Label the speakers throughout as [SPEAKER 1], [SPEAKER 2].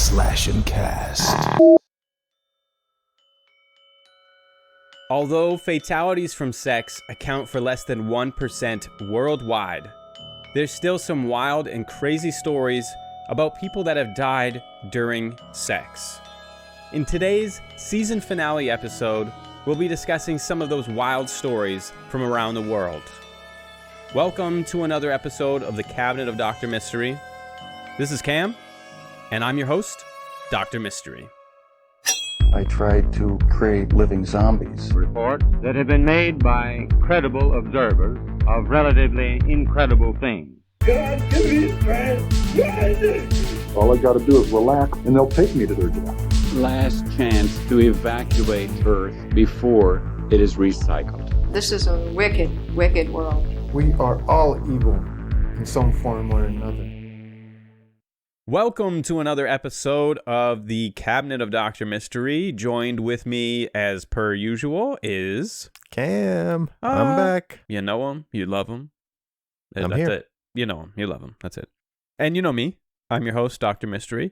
[SPEAKER 1] Slash and Cast.
[SPEAKER 2] Although fatalities from sex account for less than 1% worldwide, there's still some wild and crazy stories about people that have died during sex. In today's season finale episode, we'll be discussing some of those wild stories from around the world. Welcome to another episode of the Cabinet of Dr. Mystery. This is Cam, and I'm your host, Dr. Mystery.
[SPEAKER 3] I tried to create living zombies.
[SPEAKER 4] Reports that have been made by credible observers of relatively incredible things.
[SPEAKER 5] All I got to do is relax, and they'll take me to their death.
[SPEAKER 6] Last chance to evacuate Earth before it is recycled.
[SPEAKER 7] This is a wicked, wicked world.
[SPEAKER 8] We are all evil in some form or another.
[SPEAKER 2] Welcome to another episode of the Cabinet of Dr. Mystery. Joined with me, as per usual, is...
[SPEAKER 9] Cam. I'm back.
[SPEAKER 2] You know him. You love him.
[SPEAKER 9] I'm
[SPEAKER 2] That's
[SPEAKER 9] here.
[SPEAKER 2] it. You know him. You love him. That's it. And you know me. I'm your host, Dr. Mystery.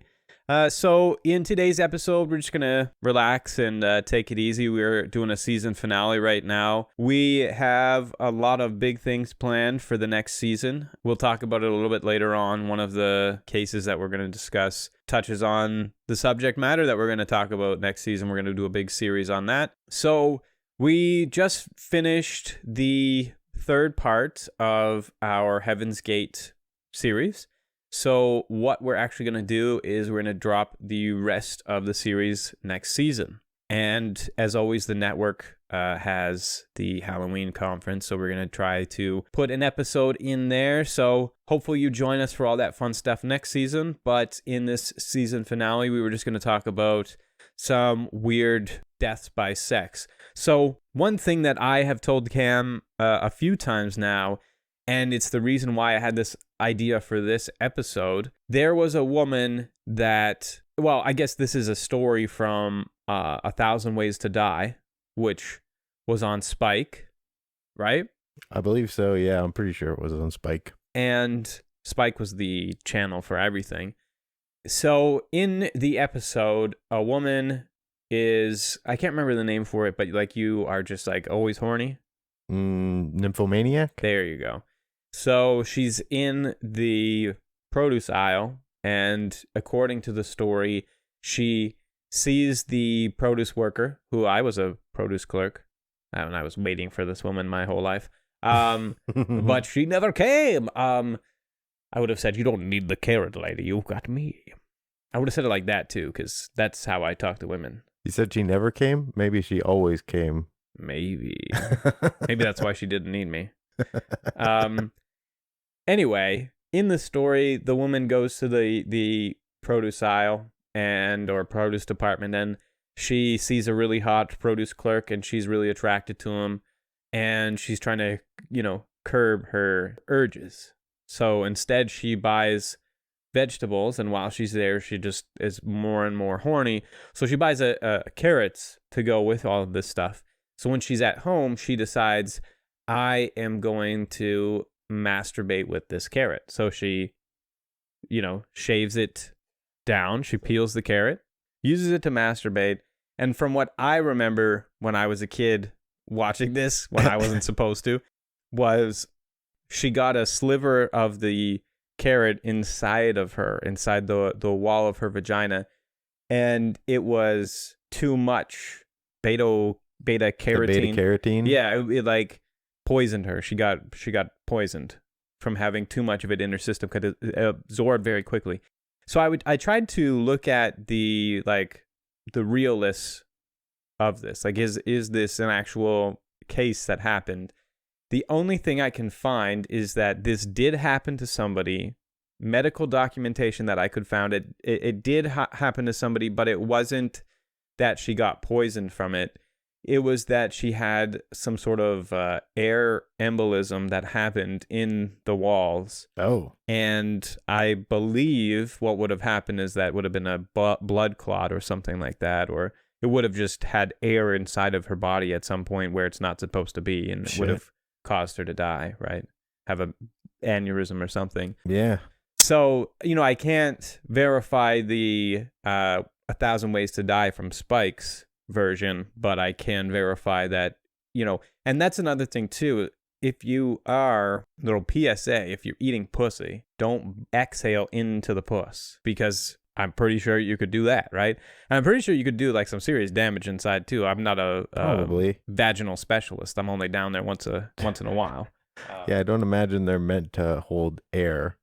[SPEAKER 2] So in today's episode, we're just going to relax and take it easy. We're doing a season finale right now. We have a lot of big things planned for the next season. We'll talk about it a little bit later on. One of the cases that we're going to discuss touches on the subject matter that we're going to talk about next season. We're going to do a big series on that. So we just finished the third part of our Heaven's Gate series. So what we're actually going to do is we're going to drop the rest of the series next season. And as always, the network has the Halloween conference. So we're going to try to put an episode in there. So hopefully you join us for all that fun stuff next season. But in this season finale, we were just going to talk about some weird deaths by sex. So one thing that I have told Cam a few times now, and it's the reason why I had this idea for this episode. There was a woman that, well, I guess this is a story from 1,000 Ways to Die, which was on Spike, right?
[SPEAKER 9] I believe so, yeah. I'm pretty sure it was on Spike.
[SPEAKER 2] And Spike was the channel for everything. So in the episode, a woman is, I can't remember the name for it, but like you are just like always horny.
[SPEAKER 9] Nymphomaniac?
[SPEAKER 2] There you go. So she's in the produce aisle, and according to the story, she sees the produce worker, who I was a produce clerk, and I was waiting for this woman my whole life, but she never came. I would have said, "You don't need the carrot lady, you've got me." I would have said it like that too, because that's how I talk to women.
[SPEAKER 9] You said she never came? Maybe she always came.
[SPEAKER 2] Maybe that's why she didn't need me. Anyway, in the story, the woman goes to the produce aisle or produce department, and she sees a really hot produce clerk, and she's really attracted to him, and she's trying to, curb her urges. So instead, she buys vegetables, and while she's there, she just is more and more horny. So she buys carrots to go with all of this stuff. So when she's at home, she decides, I am going to masturbate with this carrot. So she, shaves it down. She peels the carrot, uses it to masturbate. And from what I remember when I was a kid watching this, when I wasn't supposed to, was she got a sliver of the carrot inside the wall of her vagina. And it was too much beta carotene.
[SPEAKER 9] Beta carotene?
[SPEAKER 2] Yeah, it like poisoned her. She got poisoned from having too much of it in her system because it absorbed very quickly. So I tried to look at the realness of this. Like, is this an actual case that happened? The only thing I can find is that this did happen to somebody. Medical documentation that I could find, it did happen to somebody, but it wasn't that she got poisoned from it. It was that she had some sort of air embolism that happened in the walls.
[SPEAKER 9] Oh.
[SPEAKER 2] And I believe what would have happened is that would have been a blood clot or something like that, or it would have just had air inside of her body at some point where it's not supposed to be, and it would have caused her to die, right? Have a aneurysm or something.
[SPEAKER 9] Yeah.
[SPEAKER 2] So, I can't verify the 1,000 Ways to Die from Spike's version, but I can verify that, and that's another thing too. If you are, little PSA, if you're eating pussy, don't exhale into the puss, because I'm pretty sure you could do that, right? And I'm pretty sure you could do like some serious damage inside too. I'm not a
[SPEAKER 9] Probably.
[SPEAKER 2] vaginal specialist. I'm only down there once in a while.
[SPEAKER 9] Yeah, I don't imagine they're meant to hold air.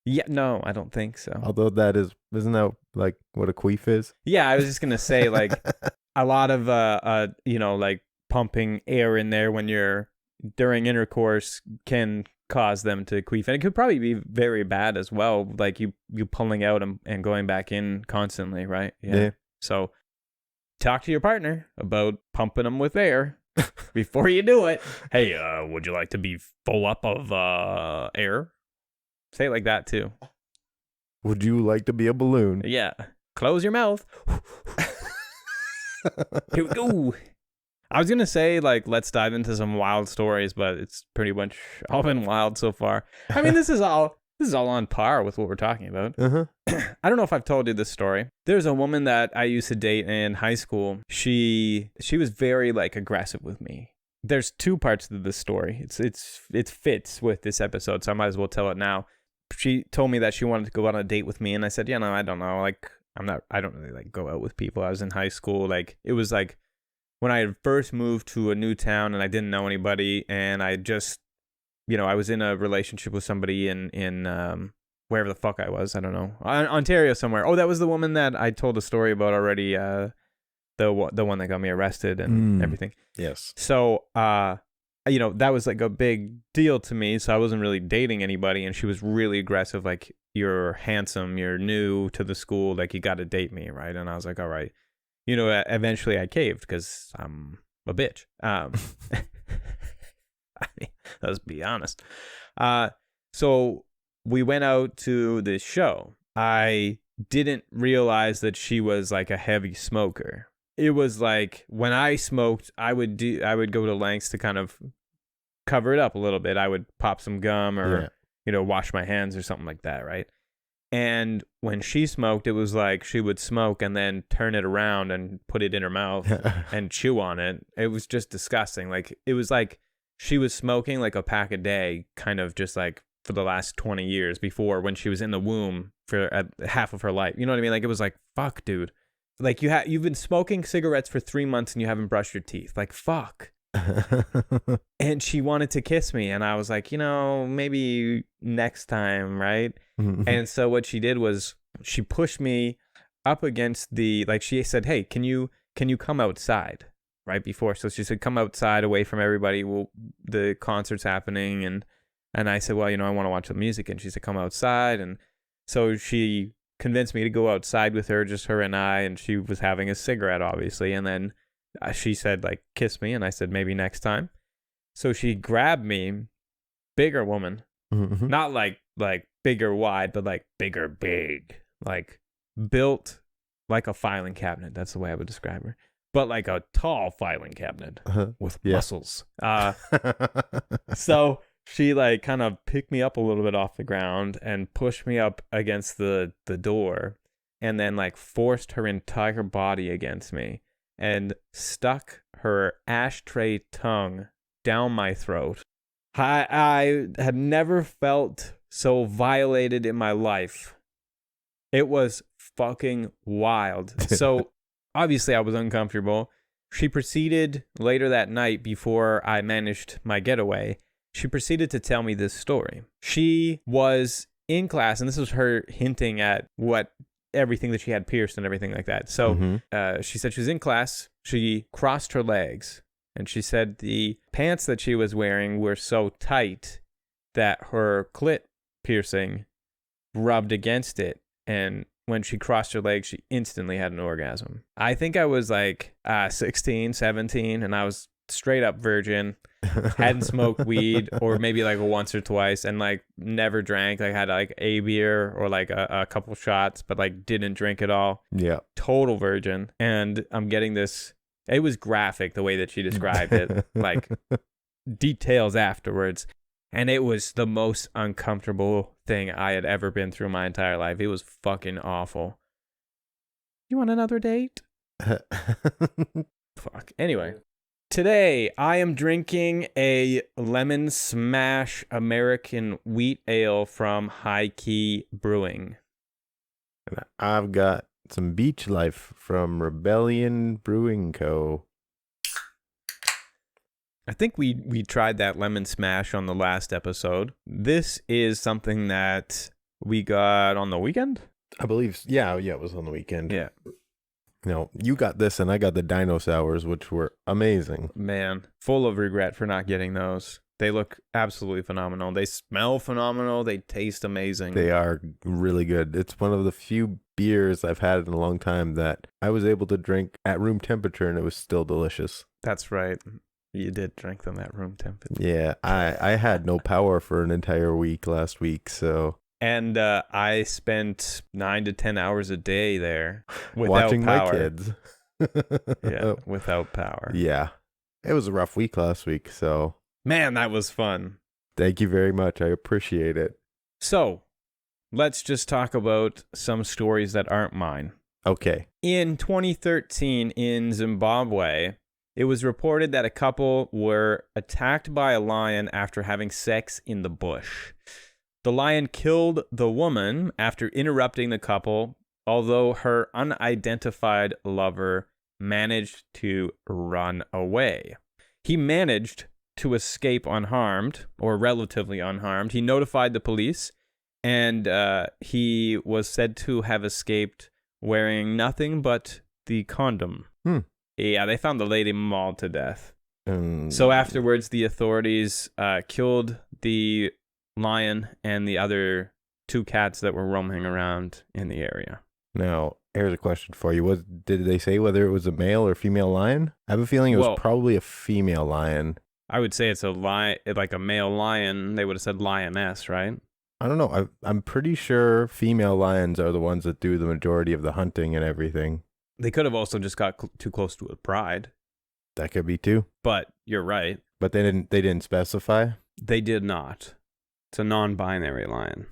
[SPEAKER 2] Yeah, no, I don't think so.
[SPEAKER 9] Although isn't that like what a queef is?
[SPEAKER 2] Yeah, I was just gonna say like a lot of like pumping air in there when you're during intercourse can cause them to queef, and it could probably be very bad as well, like you pulling out and going back in constantly, right?
[SPEAKER 9] Yeah.
[SPEAKER 2] So talk to your partner about pumping them with air before you do it. Hey, would you like to be full up of air? Say it like that too.
[SPEAKER 9] Would you like to be a balloon?
[SPEAKER 2] Yeah. Close your mouth. Here we go. I was going to say, like, let's dive into some wild stories, but it's pretty much all been wild so far. I mean, this is all on par with what we're talking about.
[SPEAKER 9] Uh-huh.
[SPEAKER 2] I don't know if I've told you this story. There's a woman that I used to date in high school. She was very, like, aggressive with me. There's two parts to this story. It fits with this episode, so I might as well tell it now. She told me that she wanted to go on a date with me, and I said, yeah, no, I don't know. Like, I don't really, like, go out with people. I was in high school. Like, it was, like, when I had first moved to a new town and I didn't know anybody, and I just, I was in a relationship with somebody in wherever the fuck I was. I don't know. Ontario somewhere. Oh, that was the woman that I told a story about already. The one that got me arrested and everything.
[SPEAKER 9] Yes.
[SPEAKER 2] So, that was like a big deal to me. So I wasn't really dating anybody, and she was really aggressive. Like, you're handsome, you're new to the school, like you got to date me, right? And I was like, all right. Eventually I caved because I'm a bitch. I mean, let's be honest. So we went out to this show. I didn't realize that she was like a heavy smoker. It was like when I smoked, I would go to lengths to kind of cover it up a little bit. I would pop some gum or, wash my hands or something like that, right? And when she smoked, it was like she would smoke and then turn it around and put it in her mouth and chew on it. It was just disgusting. Like, it was like she was smoking like a pack a day, kind of just like for the last 20 years before, when she was in the womb for half of her life. You know what I mean? Like, it was like, fuck, dude. Like, you've been smoking cigarettes for 3 months and you haven't brushed your teeth. Like, fuck. And she wanted to kiss me, and I was like, maybe next time, right? And so what she did was she pushed me up against she said, hey, can you come outside right before? So she said, come outside away from everybody. Well, the concert's happening. And I said, well, I want to watch the music. And she said, come outside. And so she convinced me to go outside with her, just her and I, and she was having a cigarette, obviously. And then she said, like, kiss me. And I said, maybe next time. So she grabbed me, bigger woman, not like bigger wide, but like bigger big, like built like a filing cabinet. That's the way I would describe her. But like a tall filing cabinet with muscles. So she like kind of picked me up a little bit off the ground and pushed me up against the door, and then like forced her entire body against me and stuck her ashtray tongue down my throat. I had never felt so violated in my life. It was fucking wild. So obviously I was uncomfortable. She proceeded later that night, before I managed my getaway, she proceeded to tell me this story. She was in class, and this was her hinting at everything that she had pierced and everything like that. So she said she was in class. She crossed her legs, and she said the pants that she was wearing were so tight that her clit piercing rubbed against it. And when she crossed her legs, she instantly had an orgasm. I think I was like 16, 17, and I was straight up virgin. Hadn't smoked weed, or maybe like once or twice, and like never drank. Like had like a beer or like a couple shots, but like didn't drink at all.
[SPEAKER 9] Yeah.
[SPEAKER 2] Total virgin. And I'm getting this. It was graphic the way that she described it, like details afterwards. And it was the most uncomfortable thing I had ever been through my entire life. It was fucking awful. You want another date? Fuck. Anyway, today I am drinking a lemon smash American wheat ale from High Key Brewing.
[SPEAKER 9] And I've got some Beach Life from Rebellion Brewing Co.
[SPEAKER 2] I think we tried that lemon smash on the last episode. This is something that we got on the weekend?
[SPEAKER 9] I believe, yeah, it was on the weekend.
[SPEAKER 2] Yeah.
[SPEAKER 9] No, you got this and I got the Dino Sours, which were amazing.
[SPEAKER 2] Man, full of regret for not getting those. They look absolutely phenomenal. They smell phenomenal. They taste amazing.
[SPEAKER 9] They are really good. It's one of the few beers I've had in a long time that I was able to drink at room temperature and it was still delicious.
[SPEAKER 2] That's right. You did drink them at room temperature.
[SPEAKER 9] Yeah, I had no power for an entire week last week, so...
[SPEAKER 2] And I spent 9 to 10 hours a day there without
[SPEAKER 9] watching
[SPEAKER 2] power.
[SPEAKER 9] my kids.
[SPEAKER 2] Yeah, without power.
[SPEAKER 9] Yeah. It was a rough week last week, so...
[SPEAKER 2] Man, that was fun.
[SPEAKER 9] Thank you very much. I appreciate it.
[SPEAKER 2] So, let's just talk about some stories that aren't mine.
[SPEAKER 9] Okay.
[SPEAKER 2] In 2013 in Zimbabwe, it was reported that a couple were attacked by a lion after having sex in the bush. The lion killed the woman after interrupting the couple, although her unidentified lover managed to run away. He managed to escape unharmed, or relatively unharmed. He notified the police, and he was said to have escaped wearing nothing but the condom. Yeah, they found the lady mauled to death. So afterwards, the authorities killed the lion and the other 2 cats that were roaming around in the area.
[SPEAKER 9] Now, here's a question for you. Did they say whether it was a male or female lion? I have a feeling it was probably a female lion.
[SPEAKER 2] I would say it's a like a male lion. They would have said lioness, right?
[SPEAKER 9] I don't know. I'm pretty sure female lions are the ones that do the majority of the hunting and everything.
[SPEAKER 2] They could have also just got too close to a pride.
[SPEAKER 9] That could be too.
[SPEAKER 2] But you're right.
[SPEAKER 9] But they didn't specify?
[SPEAKER 2] They did not. It's a non-binary lion.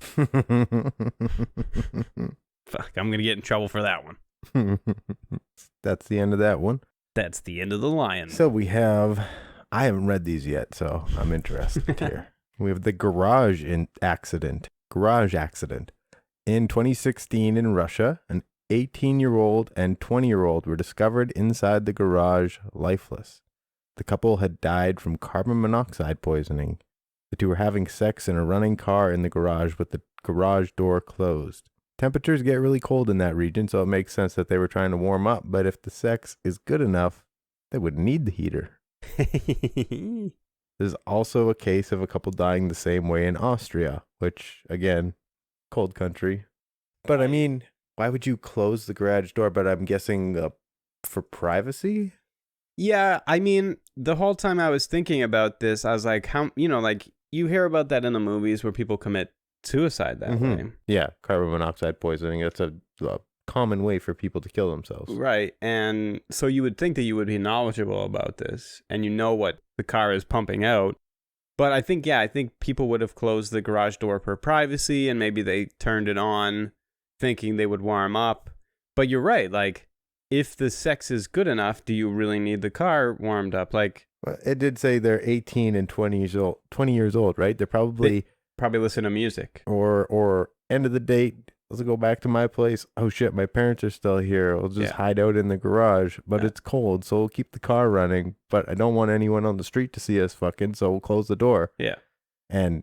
[SPEAKER 2] Fuck, I'm going to get in trouble for that one.
[SPEAKER 9] That's the end of that one.
[SPEAKER 2] That's the end of the lion.
[SPEAKER 9] So we have... I haven't read these yet, so I'm interested here. We have the garage accident. In 2016 in Russia, an 18-year-old and 20-year-old were discovered inside the garage lifeless. The couple had died from carbon monoxide poisoning. The 2 were having sex in a running car in the garage with the garage door closed. Temperatures get really cold in that region, so it makes sense that they were trying to warm up, but if the sex is good enough, they wouldn't need the heater. There's also a case of a couple dying the same way in Austria, which, again, cold country. But I mean, why would you close the garage door? But I'm guessing for privacy?
[SPEAKER 10] Yeah, I mean, the whole time I was thinking about this, I was like, how, like you hear about that in the movies where people commit suicide that way.
[SPEAKER 9] Yeah, carbon monoxide poisoning. That's a common way for people to kill themselves.
[SPEAKER 10] Right. And so you would think that you would be knowledgeable about this and you know what the car is pumping out. But I think people would have closed the garage door for privacy and maybe they turned it on thinking they would warm up. But you're right. Like, if the sex is good enough, do you really need the car warmed up? Like,
[SPEAKER 9] well, it did say they're 18 and 20 years old, right? They're probably
[SPEAKER 10] listen to music.
[SPEAKER 9] Or end of the date, let's go back to my place. Oh shit, my parents are still here. We'll just hide out in the garage, but it's cold, so we'll keep the car running. But I don't want anyone on the street to see us fucking, so we'll close the door.
[SPEAKER 10] Yeah.
[SPEAKER 9] And,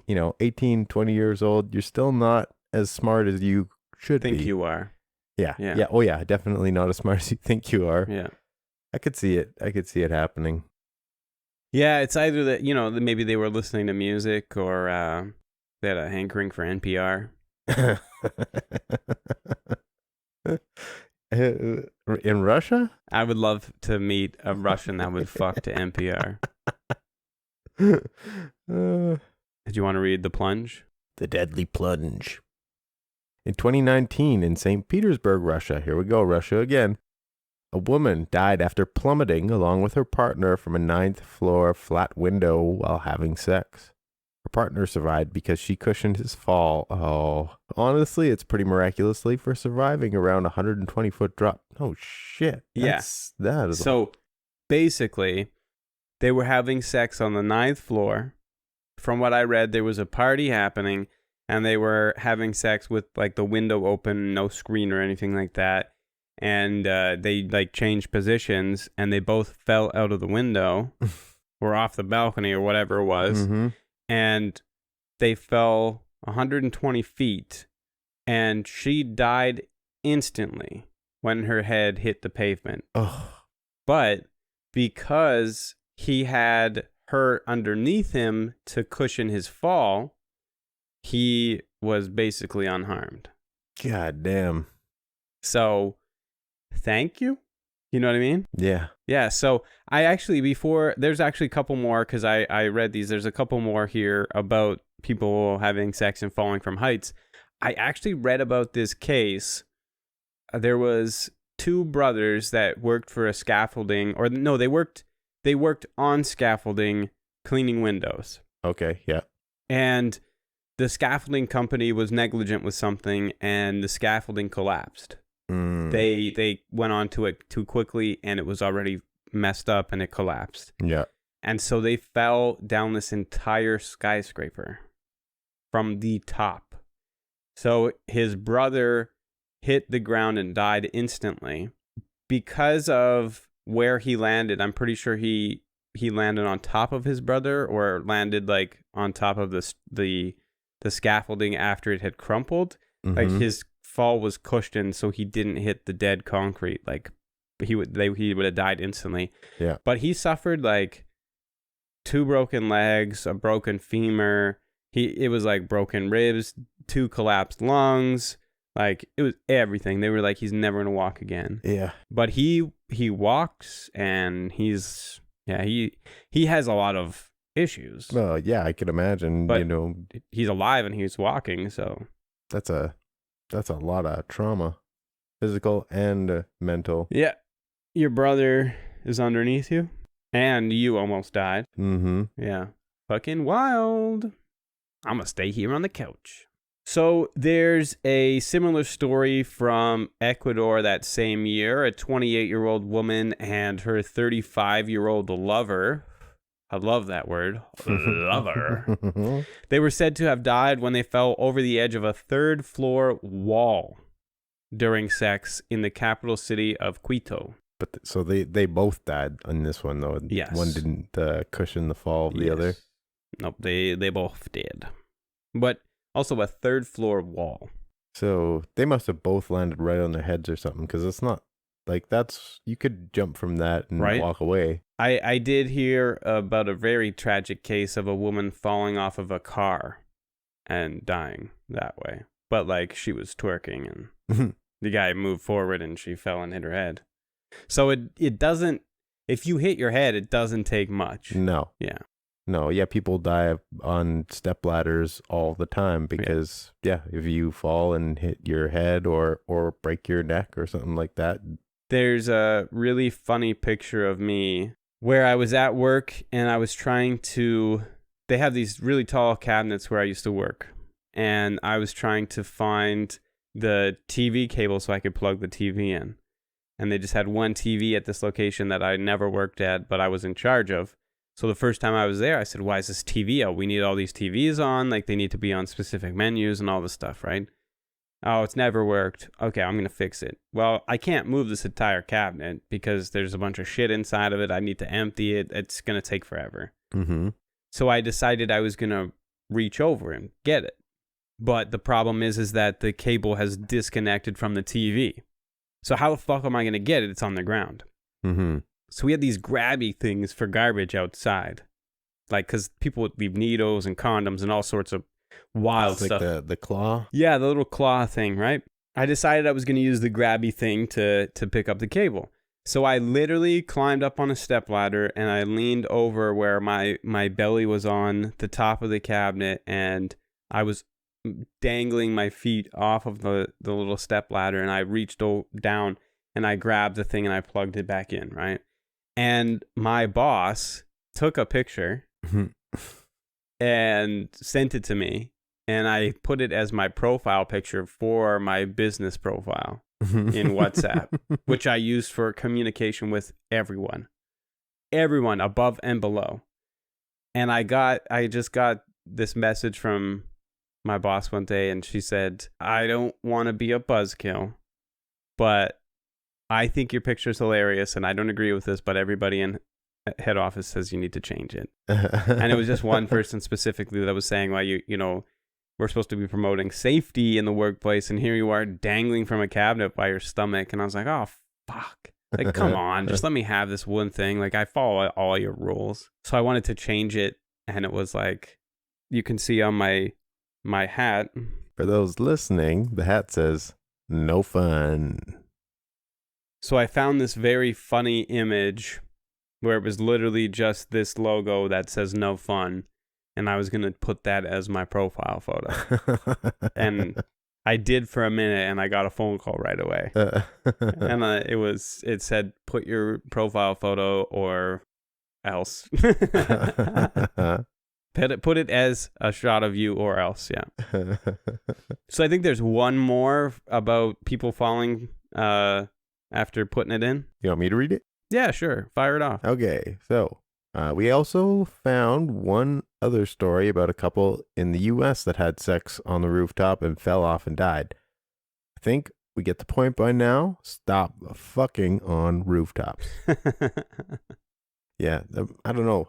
[SPEAKER 9] 18, 20 years old, you're still not as smart as you should
[SPEAKER 10] think
[SPEAKER 9] be.
[SPEAKER 10] you are.
[SPEAKER 9] Yeah. Oh yeah, definitely not as smart as you think you are.
[SPEAKER 10] Yeah.
[SPEAKER 9] I could see it happening.
[SPEAKER 10] Yeah, it's either that, maybe they were listening to music or they had a hankering for NPR.
[SPEAKER 9] In Russia?
[SPEAKER 10] I would love to meet a Russian that would fuck to NPR. Did you want to read The Plunge?
[SPEAKER 9] The Deadly Plunge. In 2019, in St. Petersburg, Russia, here we go, Russia again, a woman died after plummeting along with her partner from a 9th floor flat window while having sex. Her partner survived because she cushioned his fall. Oh, honestly, it's pretty miraculously for surviving around 120-foot drop. Oh, shit. That is
[SPEAKER 10] So basically, they were having sex on the 9th floor. From what I read, there was a party happening, and they were having sex with like the window open, no screen or anything like that. And they like changed positions, and they both fell out of the window or off the balcony or whatever it was.
[SPEAKER 9] Mm-hmm.
[SPEAKER 10] And they fell 120 feet, and she died instantly when her head hit the pavement.
[SPEAKER 9] Oh.
[SPEAKER 10] But because he had her underneath him to cushion his fall, he was basically unharmed.
[SPEAKER 9] God damn.
[SPEAKER 10] So, thank you. You know what I mean?
[SPEAKER 9] Yeah.
[SPEAKER 10] Yeah. So I actually, there's actually a couple more because I read these. There's a couple more here about people having sex and falling from heights. I actually read about this case. There was 2 brothers that worked for a scaffolding, or no, they worked on scaffolding cleaning windows.
[SPEAKER 9] Okay. Yeah.
[SPEAKER 10] And the scaffolding company was negligent with something, and the scaffolding collapsed. They went on to it too quickly, and it was already messed up, and it collapsed.
[SPEAKER 9] Yeah.
[SPEAKER 10] And so they fell down this entire skyscraper from the top. So his brother hit the ground and died instantly. Because of where he landed, I'm pretty sure he landed on top of his brother, or landed like on top of the scaffolding after it had crumpled.
[SPEAKER 9] Mm-hmm.
[SPEAKER 10] Like his fall was cushioned so he didn't hit the dead concrete. Like he would have died instantly.
[SPEAKER 9] Yeah.
[SPEAKER 10] But he suffered like 2 broken legs, a broken femur. It was like broken ribs, 2 collapsed lungs. Like it was everything. They were like, he's never gonna walk again.
[SPEAKER 9] Yeah.
[SPEAKER 10] But he walks, and he has a lot of issues.
[SPEAKER 9] Well, yeah, I could imagine.
[SPEAKER 10] But he's alive and he's walking, so
[SPEAKER 9] that's a lot of trauma, physical and mental.
[SPEAKER 10] yeah. Your brother is underneath you, and you almost died.
[SPEAKER 9] Mm-hmm.
[SPEAKER 10] Yeah, fucking wild. I'm gonna stay here on the couch. So there's a similar story from Ecuador that same year. A 28-year-old woman and her 35-year-old lover. I love that word. Lover. They were said to have died when they fell over the edge of a 3rd floor wall during sex in the capital city of Quito.
[SPEAKER 9] But so they both died on this one, though.
[SPEAKER 10] Yes.
[SPEAKER 9] One didn't cushion the fall of the other.
[SPEAKER 10] Nope, they both did. But also a 3rd floor wall.
[SPEAKER 9] So they must have both landed right on their heads or something, because it's not like you could jump from that and walk away.
[SPEAKER 10] I did hear about a very tragic case of a woman falling off of a car and dying that way. But like she was twerking, and the guy moved forward and she fell and hit her head. So it doesn't, if you hit your head, it doesn't take much.
[SPEAKER 9] No.
[SPEAKER 10] Yeah.
[SPEAKER 9] No, yeah, people die on step ladders all the time because, if you fall and hit your head or break your neck or something like that.
[SPEAKER 10] There's a really funny picture of me where I was at work and I was they have these really tall cabinets where I used to work. And I was trying to find the TV cable so I could plug the TV in. And they just had one TV at this location that I never worked at, but I was in charge of. So the first time I was there, I said, why is this TV out? We need all these TVs on. Like, they need to be on specific menus and all this stuff, right? Oh, it's never worked. Okay, I'm going to fix it. Well, I can't move this entire cabinet because there's a bunch of shit inside of it. I need to empty it. It's going to take forever.
[SPEAKER 9] Mm-hmm.
[SPEAKER 10] So I decided I was going to reach over and get it. But the problem is that the cable has disconnected from the TV. So how the fuck am I going to get it? It's on the ground.
[SPEAKER 9] Mm-hmm.
[SPEAKER 10] So we had these grabby things for garbage outside. Like, because people would leave needles and condoms and all sorts of wild stuff.
[SPEAKER 9] Like the claw?
[SPEAKER 10] Yeah, the little claw thing, right? I decided I was going to use the grabby thing to pick up the cable. So I literally climbed up on a stepladder and I leaned over where my belly was on the top of the cabinet, and I was dangling my feet off of the little stepladder, and I reached down and I grabbed the thing and I plugged it back in, right? And my boss took a picture and sent it to me. And I put it as my profile picture for my business profile in WhatsApp, which I use for communication with everyone above and below. And I just got this message from my boss one day, and she said, I don't want to be a buzzkill, but I think your picture's hilarious, and I don't agree with this, but everybody in head office says you need to change it. And it was just one person specifically that was saying, well, you know, we're supposed to be promoting safety in the workplace, and here you are dangling from a cabinet by your stomach. And I was like, oh, fuck. Like, come on, just let me have this one thing. Like, I follow all your rules. So I wanted to change it, and it was like, you can see on my hat.
[SPEAKER 9] For those listening, the hat says, no fun.
[SPEAKER 10] So I found this very funny image where it was literally just this logo that says no fun. And I was going to put that as my profile photo. And I did for a minute, and I got a phone call right away. And it said, put your profile photo or else. Put it as a shot of you or else, yeah. So I think there's one more about people falling after putting it in.
[SPEAKER 9] You want me to read it?
[SPEAKER 10] Yeah, sure. Fire it off.
[SPEAKER 9] Okay, so we also found one other story about a couple in the U.S. that had sex on the rooftop and fell off and died. I think we get the point by now. Stop fucking on rooftops. Yeah, I don't know.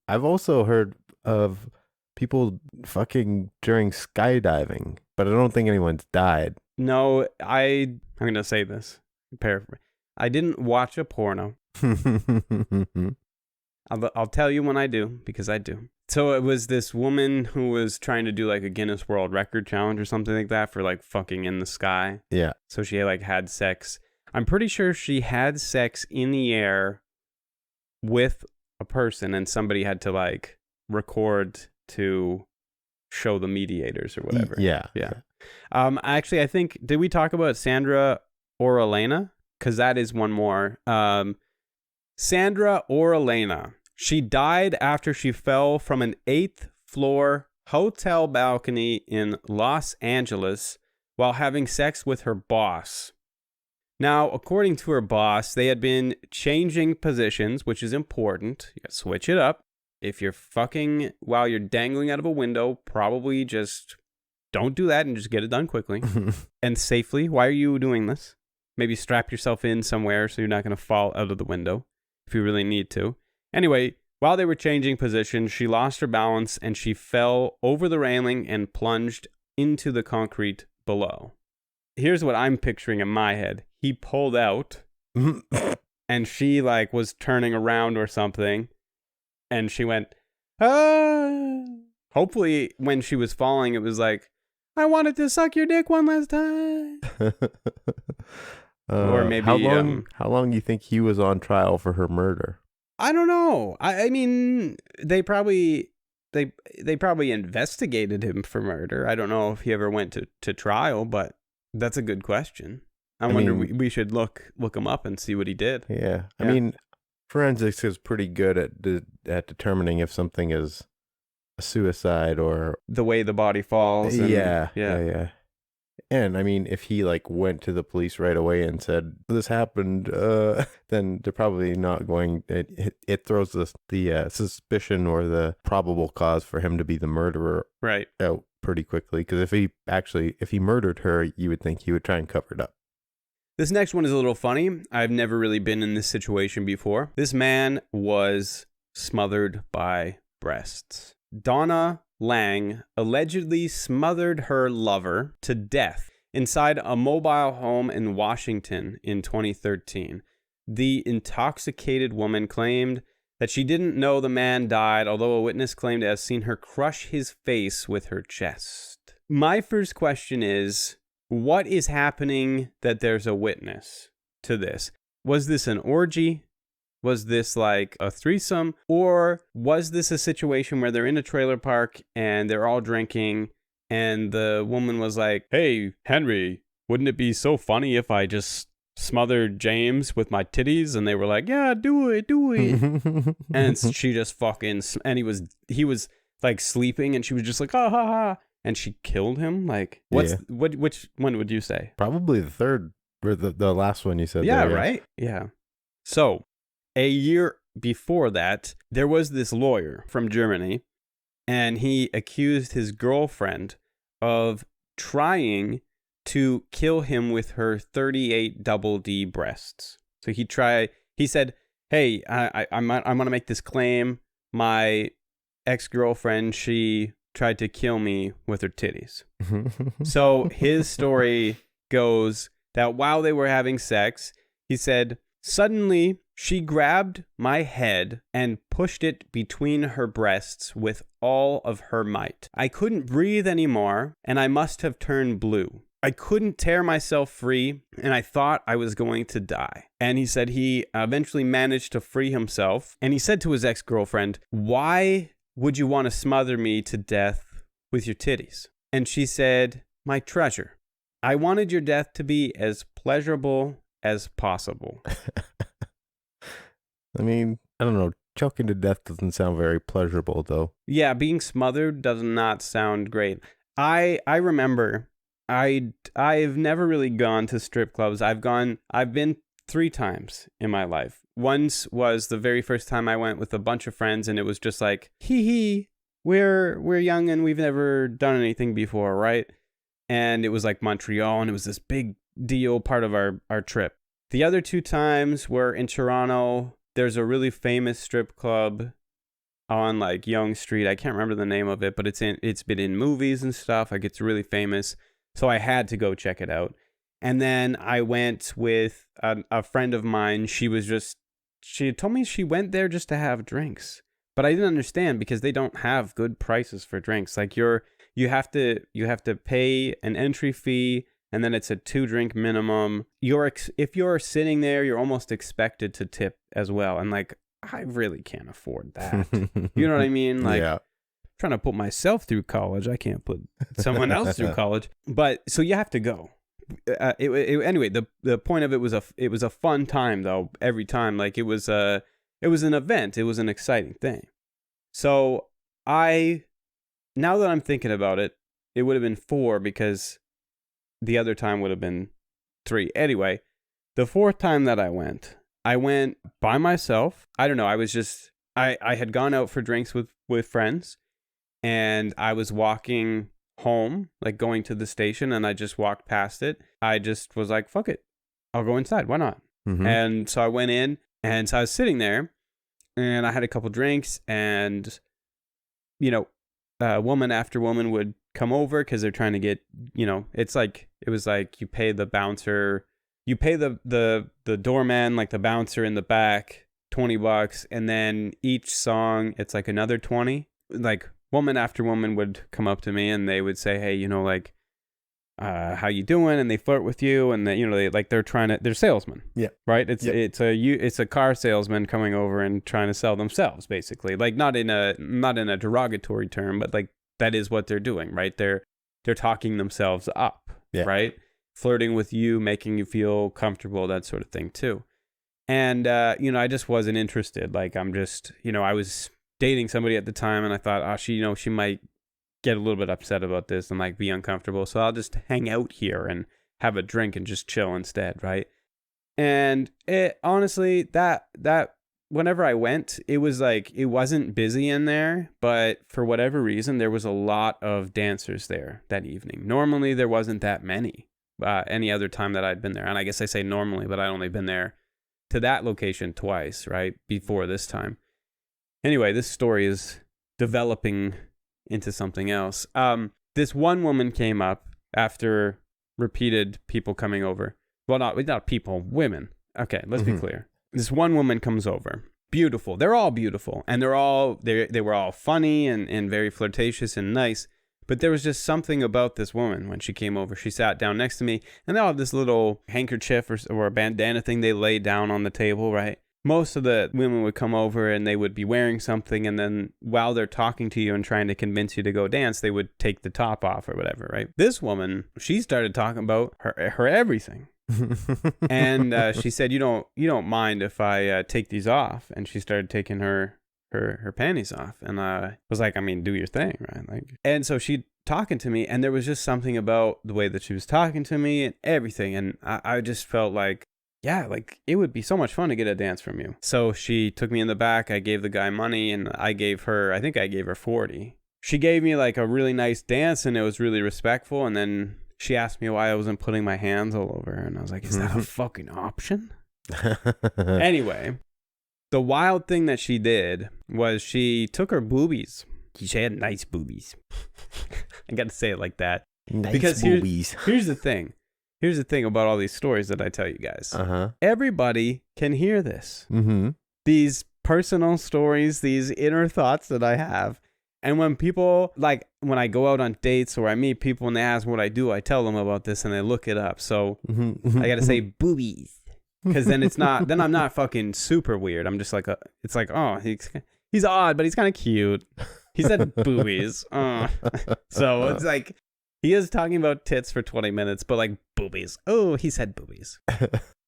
[SPEAKER 9] I've also heard of people fucking during skydiving, but I don't think anyone's died.
[SPEAKER 10] No, I'm going to say this. Paraphrase. I didn't watch a porno. I'll tell you when I do, because I do. So it was this woman who was trying to do like a Guinness World Record challenge or something like that for like fucking in the sky.
[SPEAKER 9] Yeah.
[SPEAKER 10] So she like had sex. I'm pretty sure she had sex in the air with a person, and somebody had to like record to show the mediators or whatever.
[SPEAKER 9] Yeah.
[SPEAKER 10] Actually, I think, did we talk about Sandra Orellana? Because that is one more. Sandra Orellana. She died after she fell from an 8th floor hotel balcony in Los Angeles while having sex with her boss. Now, according to her boss, they had been changing positions, which is important. You gotta switch it up. If you're fucking while you're dangling out of a window, probably just don't do that and just get it done quickly and safely. Why are you doing this? Maybe strap yourself in somewhere so you're not going to fall out of the window if you really need to. Anyway, while they were changing positions, she lost her balance and she fell over the railing and plunged into the concrete below. Here's what I'm picturing in my head. He pulled out and she like was turning around or something, and she went, ah. Hopefully when she was falling, it was like, I wanted to suck your dick one last time. Or maybe
[SPEAKER 9] how long do you think he was on trial for her murder?
[SPEAKER 10] I don't know. I mean, they probably investigated him for murder. I don't know if he ever went to trial, but that's a good question. I wonder, we should look him up and see what he did.
[SPEAKER 9] Yeah. I mean, forensics is pretty good at determining if something is a suicide or
[SPEAKER 10] the way the body falls. And,
[SPEAKER 9] yeah. And I mean, if he like went to the police right away and said this happened, then they're probably not going. It throws the suspicion or the probable cause for him to be the murderer out pretty quickly. Because if he murdered her, you would think he would try and cover it up.
[SPEAKER 10] This next one is a little funny. I've never really been in this situation before. This man was smothered by breasts. Donna Lang allegedly smothered her lover to death inside a mobile home in Washington in 2013. The intoxicated woman claimed that she didn't know the man died, although a witness claimed to have seen her crush his face with her chest. My first question is, what is happening that there's a witness to this? Was this an orgy? Was this like a threesome? Or was this a situation where they're in a trailer park and they're all drinking and the woman was like, hey, Henry, wouldn't it be so funny if I just smothered James with my titties? And they were like, yeah, do it. And she just fucking, and he was like sleeping, and she was just like, ah, ha, ha, and she killed him. Like, which one would you say?
[SPEAKER 9] Probably the third, or the last one you said.
[SPEAKER 10] Yeah,
[SPEAKER 9] there,
[SPEAKER 10] right? Yeah. So, a year before that, there was this lawyer from Germany, and he accused his girlfriend of trying to kill him with her 38 double D breasts. So he said, hey, I'm going to make this claim. My ex-girlfriend, she tried to kill me with her titties. So his story goes that while they were having sex, he said, suddenly she grabbed my head and pushed it between her breasts with all of her might. I couldn't breathe anymore, and I must have turned blue. I couldn't tear myself free, and I thought I was going to die. And he said he eventually managed to free himself. And he said to his ex-girlfriend, why would you want to smother me to death with your titties? And she said, my treasure, I wanted your death to be as pleasurable as possible.
[SPEAKER 9] I mean, I don't know. Choking to death doesn't sound very pleasurable, though.
[SPEAKER 10] Yeah, being smothered does not sound great. I remember... I've never really gone to strip clubs. I've been 3 times in my life. Once was the very first time I went with a bunch of friends, and it was just like, we're young and we've never done anything before, right? And it was like Montreal, and it was this big deal part of our trip. The other 2 times were in Toronto. There's a really famous strip club on like Yonge Street. I can't remember the name of it, but it's been in movies and stuff. Like, it's really famous. So I had to go check it out. And then I went with a friend of mine. She had told me she went there just to have drinks. But I didn't understand because they don't have good prices for drinks. Like you have to pay an entry fee, and then it's a 2-drink minimum. If you're sitting there, you're almost expected to tip as well. And like, I really can't afford that. You know what I mean? Like,
[SPEAKER 9] yeah.
[SPEAKER 10] Trying to put myself through college, I can't put someone else through college. But so you have to go. Anyway, the point of it was a fun time though. Every time, like it was an event. It was an exciting thing. So now that I'm thinking about it, it would have been 4 because the other time would have been 3. Anyway, the 4th time that I went by myself. I don't know. I was just I had gone out for drinks with friends. And I was walking home, like going to the station, and I just walked past it. I just was like, fuck it. I'll go inside. Why not? Mm-hmm. And so I went in, and so I was sitting there, and I had a couple drinks, and, woman after woman would come over because they're trying to get, it was like you pay the bouncer, you pay the doorman, like the bouncer in the back, $20, and then each song, it's like another 20. Like, woman after woman would come up to me and they would say, hey, how you doing? And they flirt with you, and they're salesmen. Yeah. Right. It's a car salesman coming over and trying to sell themselves, basically. Like, not in a derogatory term, but like that is what they're doing, right? They're talking themselves up, right? Flirting with you, making you feel comfortable, that sort of thing too. And I just wasn't interested. Like, I'm just, I was dating somebody at the time, and I thought, she might get a little bit upset about this and like be uncomfortable, so I'll just hang out here and have a drink and just chill instead, right? And it honestly, that whenever I went, it was like, it wasn't busy in there, but for whatever reason, there was a lot of dancers there that evening. Normally, there wasn't that many any other time that I'd been there, and I guess I say normally, but I'd only been there to that location twice, right, before this time. Anyway, this story is developing into something else. This one woman came up after repeated people coming over. Well, not people, women. Okay, let's be clear. This one woman comes over. Beautiful. They're all beautiful. And they were all funny and very flirtatious and nice. But there was just something about this woman when she came over. She sat down next to me, and they all have this little handkerchief or a bandana thing they lay down on the table, right? Most of the women would come over and they would be wearing something, and then while they're talking to you and trying to convince you to go dance, they would take the top off or whatever, right? This woman, she started talking about her everything. And she said, you don't mind if I take these off? And she started taking her her panties off. And I was like, I mean, do your thing, right? Like, and so she talking to me, and there was just something about the way that she was talking to me and everything. And I just felt like, yeah, like it would be so much fun to get a dance from you. So she took me in the back. I gave the guy money, and I think I gave her 40. She gave me like a really nice dance, and it was really respectful. And then she asked me why I wasn't putting my hands all over her. And I was like, is that a fucking option? Anyway, the wild thing that she did was she took her boobies. She had nice boobies. I got to say it like that.
[SPEAKER 9] Nice
[SPEAKER 10] because
[SPEAKER 9] boobies.
[SPEAKER 10] Here's the thing. Here's the thing about all these stories that I tell you guys. Everybody can hear this.
[SPEAKER 9] Mm-hmm.
[SPEAKER 10] These personal stories, these inner thoughts that I have. And when people, like when I go out on dates or I meet people and they ask what I do, I tell them about this and they look it up. So I got to say boobies. Because then then I'm not fucking super weird. I'm just like, it's like, oh, he's odd, but he's kind of cute. He said boobies. So it's like, he is talking about tits for 20 minutes, but like boobies. Oh, he said boobies.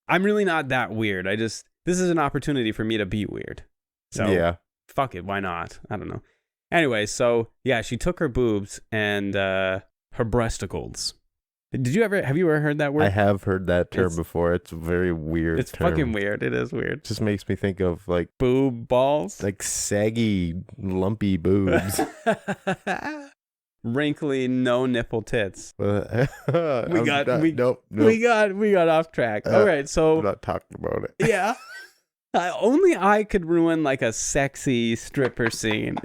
[SPEAKER 10] I'm really not that weird. this is an opportunity for me to be weird. So
[SPEAKER 9] yeah,
[SPEAKER 10] fuck it. Why not? I don't know. Anyway, so yeah, she took her boobs and her breasticles. Have you ever heard that word?
[SPEAKER 9] I have heard that term before. It's a very weird
[SPEAKER 10] It's
[SPEAKER 9] term.
[SPEAKER 10] fucking weird. It is weird.
[SPEAKER 9] It just makes me think of like
[SPEAKER 10] Boob balls.
[SPEAKER 9] like saggy, lumpy boobs.
[SPEAKER 10] Wrinkly, no nipple tits.
[SPEAKER 9] We
[SPEAKER 10] got
[SPEAKER 9] nope.
[SPEAKER 10] We got off track. All right,
[SPEAKER 9] I'm
[SPEAKER 10] so
[SPEAKER 9] not talking about it.
[SPEAKER 10] yeah. Only I could ruin like a sexy stripper scene.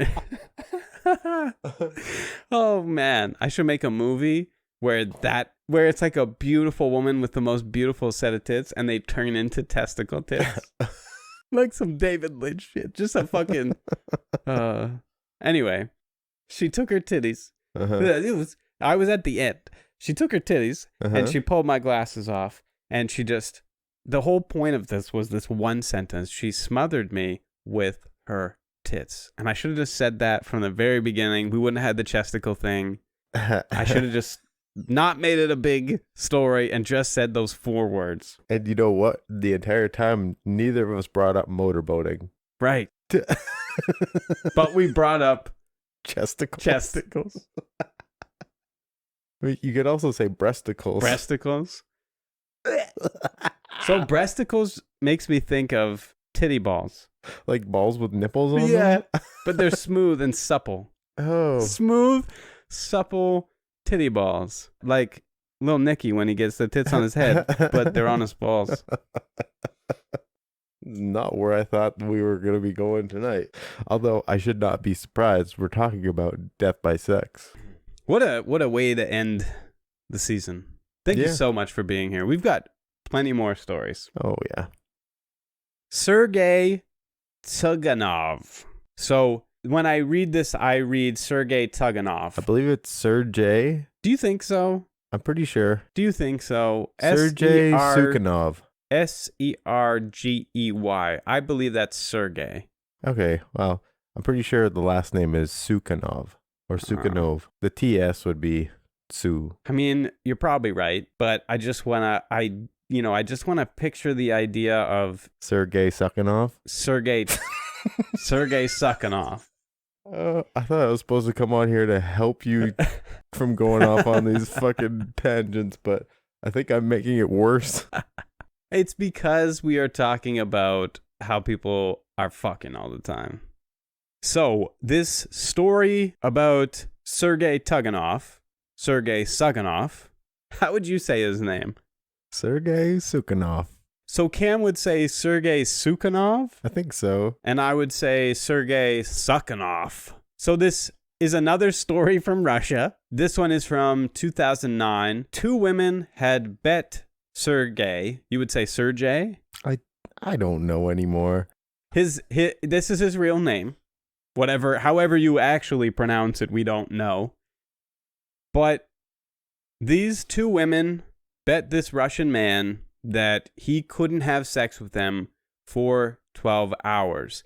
[SPEAKER 10] Oh man, I should make a movie where it's like a beautiful woman with the most beautiful set of tits and they turn into testicle tits. Like some David Lynch shit. Just a fucking anyway, she took her titties. I was at the end. She took her titties and she pulled my glasses off and the whole point of this was this one sentence. She smothered me with her tits. And I should have just said that from the very beginning. We wouldn't have had the chesticle thing. I should have just not made it a big story and just said those 4 words.
[SPEAKER 9] And you know what? The entire time, neither of us brought up motorboating.
[SPEAKER 10] Right. But we brought up
[SPEAKER 9] Chesticles. You could also say breasticles.
[SPEAKER 10] Breasticles. So breasticles makes me think of titty balls.
[SPEAKER 9] Like balls with nipples on them?
[SPEAKER 10] Yeah. But they're smooth and supple.
[SPEAKER 9] Oh.
[SPEAKER 10] Smooth, supple titty balls. Like Lil Nicky when he gets the tits on his head, but they're on his balls.
[SPEAKER 9] Not where I thought we were going to be going tonight. Although I should not be surprised. We're talking about death by sex.
[SPEAKER 10] What a way to end the season. Thank you so much for being here. We've got plenty more stories.
[SPEAKER 9] Oh, yeah.
[SPEAKER 10] Sergei Tsuganov. So when I read this, I read Sergei Tsuganov.
[SPEAKER 9] I believe it's Sergei.
[SPEAKER 10] Do you think so?
[SPEAKER 9] I'm pretty sure.
[SPEAKER 10] Do you think so?
[SPEAKER 9] Sergei Sukhanov.
[SPEAKER 10] Sergey. I believe that's Sergei.
[SPEAKER 9] Okay, well, I'm pretty sure the last name is Sukhanov or Sukhanov. The TS would be Sue.
[SPEAKER 10] I mean, you're probably right, but I just want to picture the idea of
[SPEAKER 9] Sergei Sukhanov.
[SPEAKER 10] Sergei Sukhanov.
[SPEAKER 9] I thought I was supposed to come on here to help you from going off on these fucking tangents, but I think I'm making it worse.
[SPEAKER 10] It's because we are talking about how people are fucking all the time. So this story about Sergei Sukhanov, how would you say his name?
[SPEAKER 9] Sergei Sukhanov.
[SPEAKER 10] So Cam would say Sergei Sukhanov?
[SPEAKER 9] I think so.
[SPEAKER 10] And I would say Sergei Sukhanov. So this is another story from Russia. This one is from 2009. 2 women had bet Sergei. You would say Sergei?
[SPEAKER 9] I don't know anymore.
[SPEAKER 10] This is his real name. However you actually pronounce it, we don't know. But these 2 women bet this Russian man that he couldn't have sex with them for 12 hours.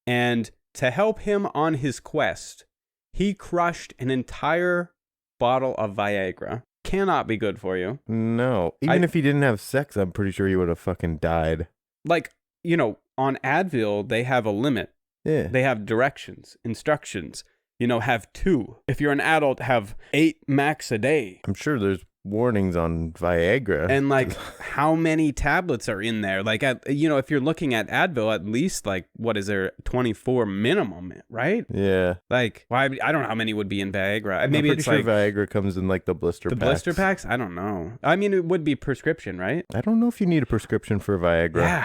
[SPEAKER 10] And to help him on his quest, he crushed an entire bottle of Viagra. Cannot be good for you.
[SPEAKER 9] No. Even if he didn't have sex, I'm pretty sure he would have fucking died.
[SPEAKER 10] Like, on Advil, they have a limit.
[SPEAKER 9] Yeah.
[SPEAKER 10] They have directions, instructions. Have 2. If you're an adult, have 8 max a day.
[SPEAKER 9] I'm sure there's warnings on Viagra.
[SPEAKER 10] And like, how many tablets are in there? Like, if you're looking at Advil, at least like, what is there? 24 minimum, right?
[SPEAKER 9] Yeah.
[SPEAKER 10] Like, I don't know how many would be in Viagra. Maybe
[SPEAKER 9] I'm pretty
[SPEAKER 10] it's
[SPEAKER 9] sure
[SPEAKER 10] like
[SPEAKER 9] Viagra comes in like the blister packs.
[SPEAKER 10] the blister packs. I don't know. I mean, it would be prescription, right?
[SPEAKER 9] I don't know if you need a prescription for Viagra.
[SPEAKER 10] Yeah.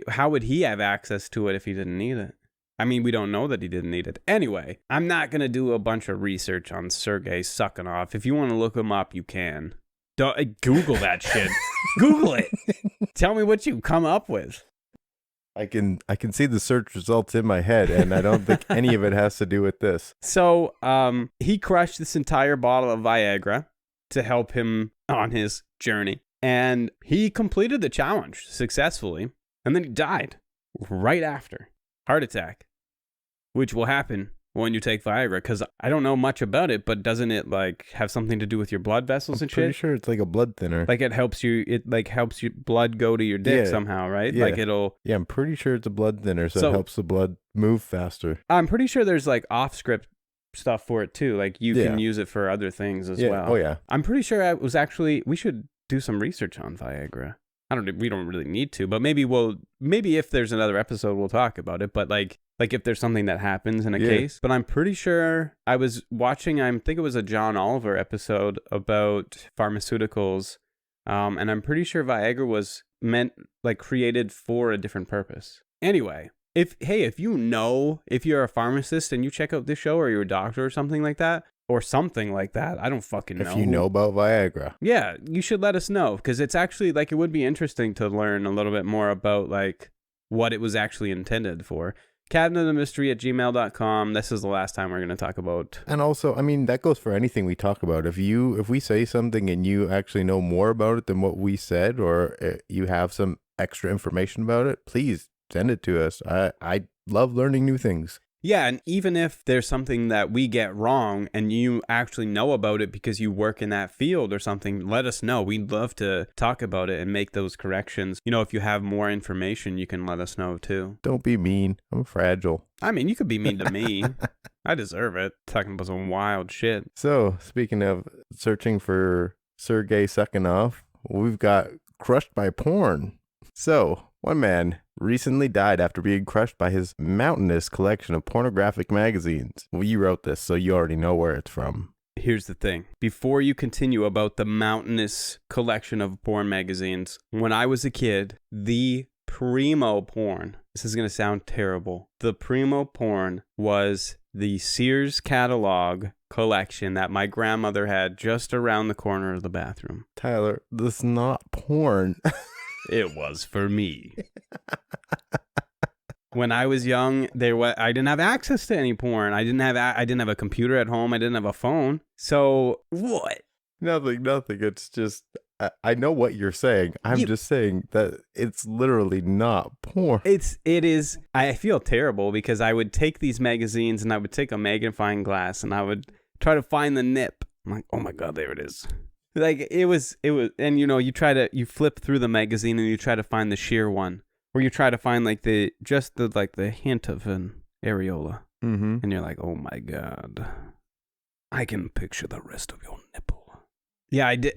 [SPEAKER 10] How would he have access to it if he didn't need it? I mean, we don't know that he didn't need it. Anyway, I'm not going to do a bunch of research on Sergei Sukhanov. If you want to look him up, you can. Don't Google that shit. Google it. Tell me what you come up with.
[SPEAKER 9] I can see the search results in my head, and I don't think any of it has to do with this.
[SPEAKER 10] So, he crushed this entire bottle of Viagra to help him on his journey. And he completed the challenge successfully. And then he died right after. Heart attack, which will happen when you take Viagra, because I don't know much about it, but doesn't it like have something to do with your blood vessels and shit?
[SPEAKER 9] Pretty sure it's like a blood thinner.
[SPEAKER 10] Like it helps your blood go to your dick
[SPEAKER 9] Yeah.
[SPEAKER 10] somehow, right?
[SPEAKER 9] Yeah.
[SPEAKER 10] Like it'll.
[SPEAKER 9] Yeah, I'm pretty sure it's a blood thinner, so
[SPEAKER 10] So-
[SPEAKER 9] it helps the blood move faster.
[SPEAKER 10] I'm pretty sure there's like off script stuff for it too. Like you can use it for other things as
[SPEAKER 9] Yeah.
[SPEAKER 10] well.
[SPEAKER 9] Oh yeah.
[SPEAKER 10] I'm pretty sure we should do some research on Viagra. We don't really need to, but maybe if there's another episode, we'll talk about it. But like if there's something that happens in a case. But I'm pretty sure I was watching, I think it was a John Oliver episode about pharmaceuticals. And I'm pretty sure Viagra was created for a different purpose. Anyway, if you're a pharmacist and you check out this show, or you're a doctor or something like that, I don't fucking know.
[SPEAKER 9] If you know about Viagra.
[SPEAKER 10] Yeah, you should let us know, because it's actually it would be interesting to learn a little bit more about what it was actually intended for. cabinetofmystery@gmail.com. This is the last time we're going to talk about.
[SPEAKER 9] And also, I mean, that goes for anything we talk about. If we say something and you actually know more about it than what we said, or you have some extra information about it, please send it to us. I love learning new things.
[SPEAKER 10] Yeah, and even if there's something that we get wrong and you actually know about it because you work in that field or something, let us know. We'd love to talk about it and make those corrections. If you have more information, you can let us know too.
[SPEAKER 9] Don't be mean. I'm fragile.
[SPEAKER 10] I mean, you could be mean to me. I deserve it. Talking about some wild shit.
[SPEAKER 9] So, speaking of searching for Sergei Sukhanov, we've got crushed by porn. So, one man recently died after being crushed by his mountainous collection of pornographic magazines. Well, you wrote this, so you already know where it's from.
[SPEAKER 10] Here's the thing. Before you continue about the mountainous collection of porn magazines, when I was a kid, the primo porn, this is going to sound terrible, the primo porn was the Sears catalog collection that my grandmother had just around the corner of the bathroom.
[SPEAKER 9] Tyler, this is not porn.
[SPEAKER 10] It was for me. When I was young, I didn't have access to any porn. I didn't have a computer at home. I didn't have a phone. So what?
[SPEAKER 9] Nothing. It's just, I know what you're saying. I'm just saying that it's literally not porn.
[SPEAKER 10] It is. I feel terrible because I would take these magazines and I would take a magnifying glass and I would try to find the nip. I'm like, oh my God, there it is. It was, and you flip through the magazine and you try to find the sheer one, or you try to find the hint of an areola, and you're like, oh my God, I can picture the rest of your nipple. Yeah, I did.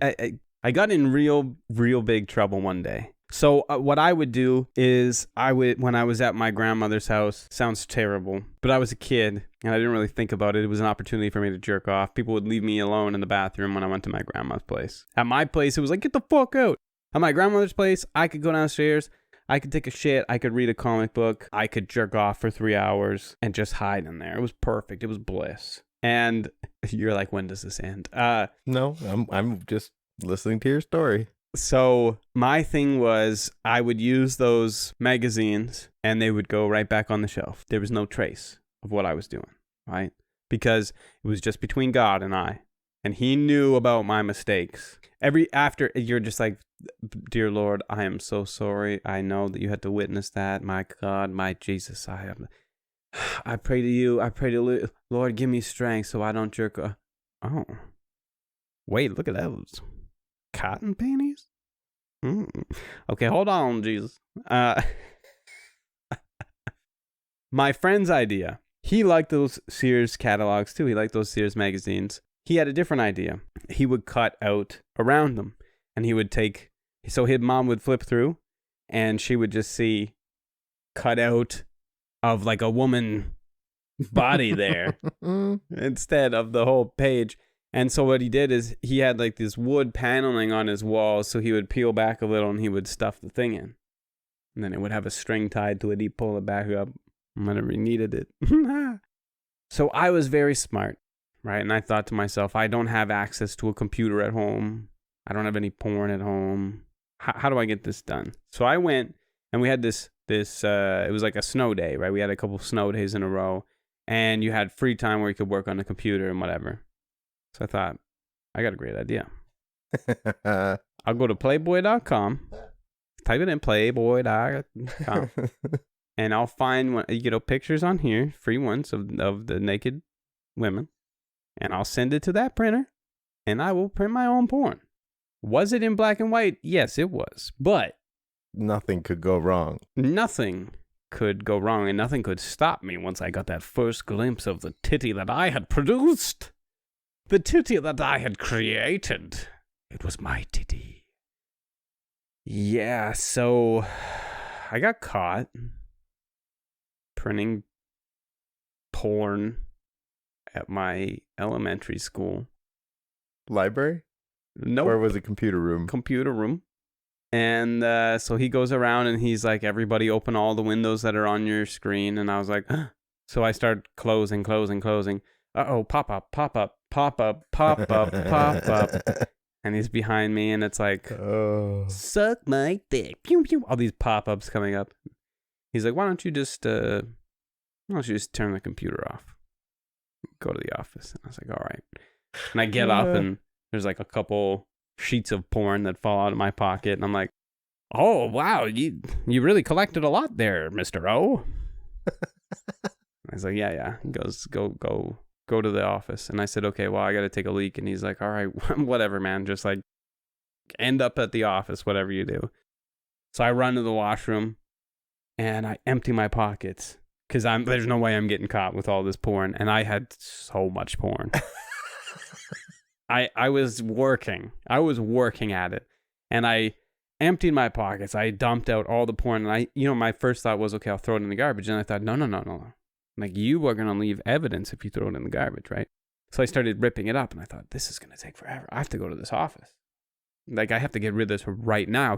[SPEAKER 10] I got in real big trouble one day. So what I would do is when I was at my grandmother's house, sounds terrible, but I was a kid and I didn't really think about it. It was an opportunity for me to jerk off. People would leave me alone in the bathroom when I went to my grandma's place. At my place, it was like, get the fuck out. At my grandmother's place, I could go downstairs, I could take a shit, I could read a comic book, I could jerk off for 3 hours and just hide in there. It was perfect. It was bliss. And you're like, when does this end?
[SPEAKER 9] No, I'm just listening to your story.
[SPEAKER 10] So my thing was I would use those magazines and they would go right back on the shelf. There was no trace of what I was doing, right? Because it was just between God and I. And he knew about my mistakes. After you're just like, dear Lord, I am so sorry. I know that you had to witness that. My God, my Jesus, I pray to you. I pray to Lord, give me strength so I don't jerk off. Oh, wait, look at those. Cotton panties? Okay, hold on, Jesus. my friend's idea, he liked those Sears catalogs too. He liked those Sears magazines. He had a different idea. He would cut out around them, and he would take, so his mom would flip through, and she would just see cut out of like a woman body there instead of the whole page. And so what he did is he had like this wood paneling on his walls, so he would peel back a little and he would stuff the thing in. And then it would have a string tied to it. He'd pull it back up whenever he needed it. So I was very smart, right? And I thought to myself, I don't have access to a computer at home. I don't have any porn at home. How do I get this done? So I went, and we had this it was like a snow day, right? We had a couple snow days in a row, and you had free time where you could work on the computer and whatever. So I thought, I got a great idea. I'll go to playboy.com, type it in, playboy.com, and I'll find, pictures on here, free ones of the naked women, and I'll send it to that printer, and I will print my own porn. Was it in black and white? Yes, it was. But
[SPEAKER 9] nothing could go wrong.
[SPEAKER 10] Nothing could go wrong, and nothing could stop me once I got that first glimpse of the titty that I had produced. The titty that I had created. It was my titty. Yeah, so I got caught printing porn at my elementary school.
[SPEAKER 9] Library?
[SPEAKER 10] Nope.
[SPEAKER 9] Or was it computer room?
[SPEAKER 10] Computer room. And so he goes around and he's like, everybody open all the windows that are on your screen. And I was like, huh. So I start closing. Uh-oh, pop up. And he's behind me, and it's like, suck my dick. Pew, pew. All these pop-ups coming up. He's like, why don't you just turn the computer off? Go to the office. And I was like, all right. And I get up, and there's like a couple sheets of porn that fall out of my pocket, and I'm like, oh, wow, you really collected a lot there, Mr. O. I was like, yeah. He goes, go to the office. And I said, okay, well, I got to take a leak. And he's like, all right, whatever, man. Just like end up at the office, whatever you do. So I run to the washroom and I empty my pockets because there's no way I'm getting caught with all this porn. And I had so much porn. I was working at it, and I emptied my pockets. I dumped out all the porn, and my first thought was, okay, I'll throw it in the garbage. And I thought, no. Like, you are going to leave evidence if you throw it in the garbage, right? So I started ripping it up, and I thought, this is going to take forever. I have to go to this office. Like, I have to get rid of this right now.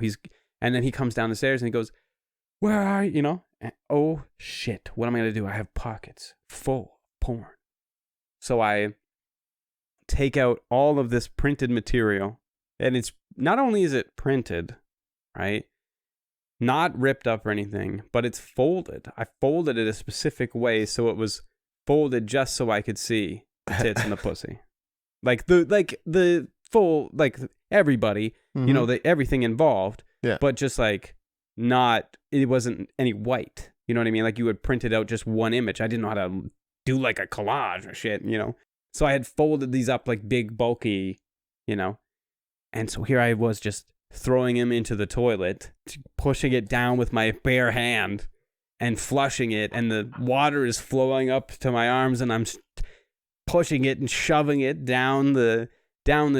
[SPEAKER 10] And then he comes down the stairs, and he goes, where are you? And, oh, shit. What am I going to do? I have pockets full of porn. So I take out all of this printed material, and it's not only is it printed, right? Not ripped up or anything, but it's folded. I folded it a specific way so it was folded just so I could see the tits and the pussy. Like the full, like everybody, everything involved. Yeah. But just like it wasn't any white. You know what I mean? Like you would print it out just one image. I didn't know how to do like a collage or shit, So I had folded these up like big, bulky, And so here I was just throwing him into the toilet, pushing it down with my bare hand and flushing it, and the water is flowing up to my arms, and I'm pushing it and shoving it down the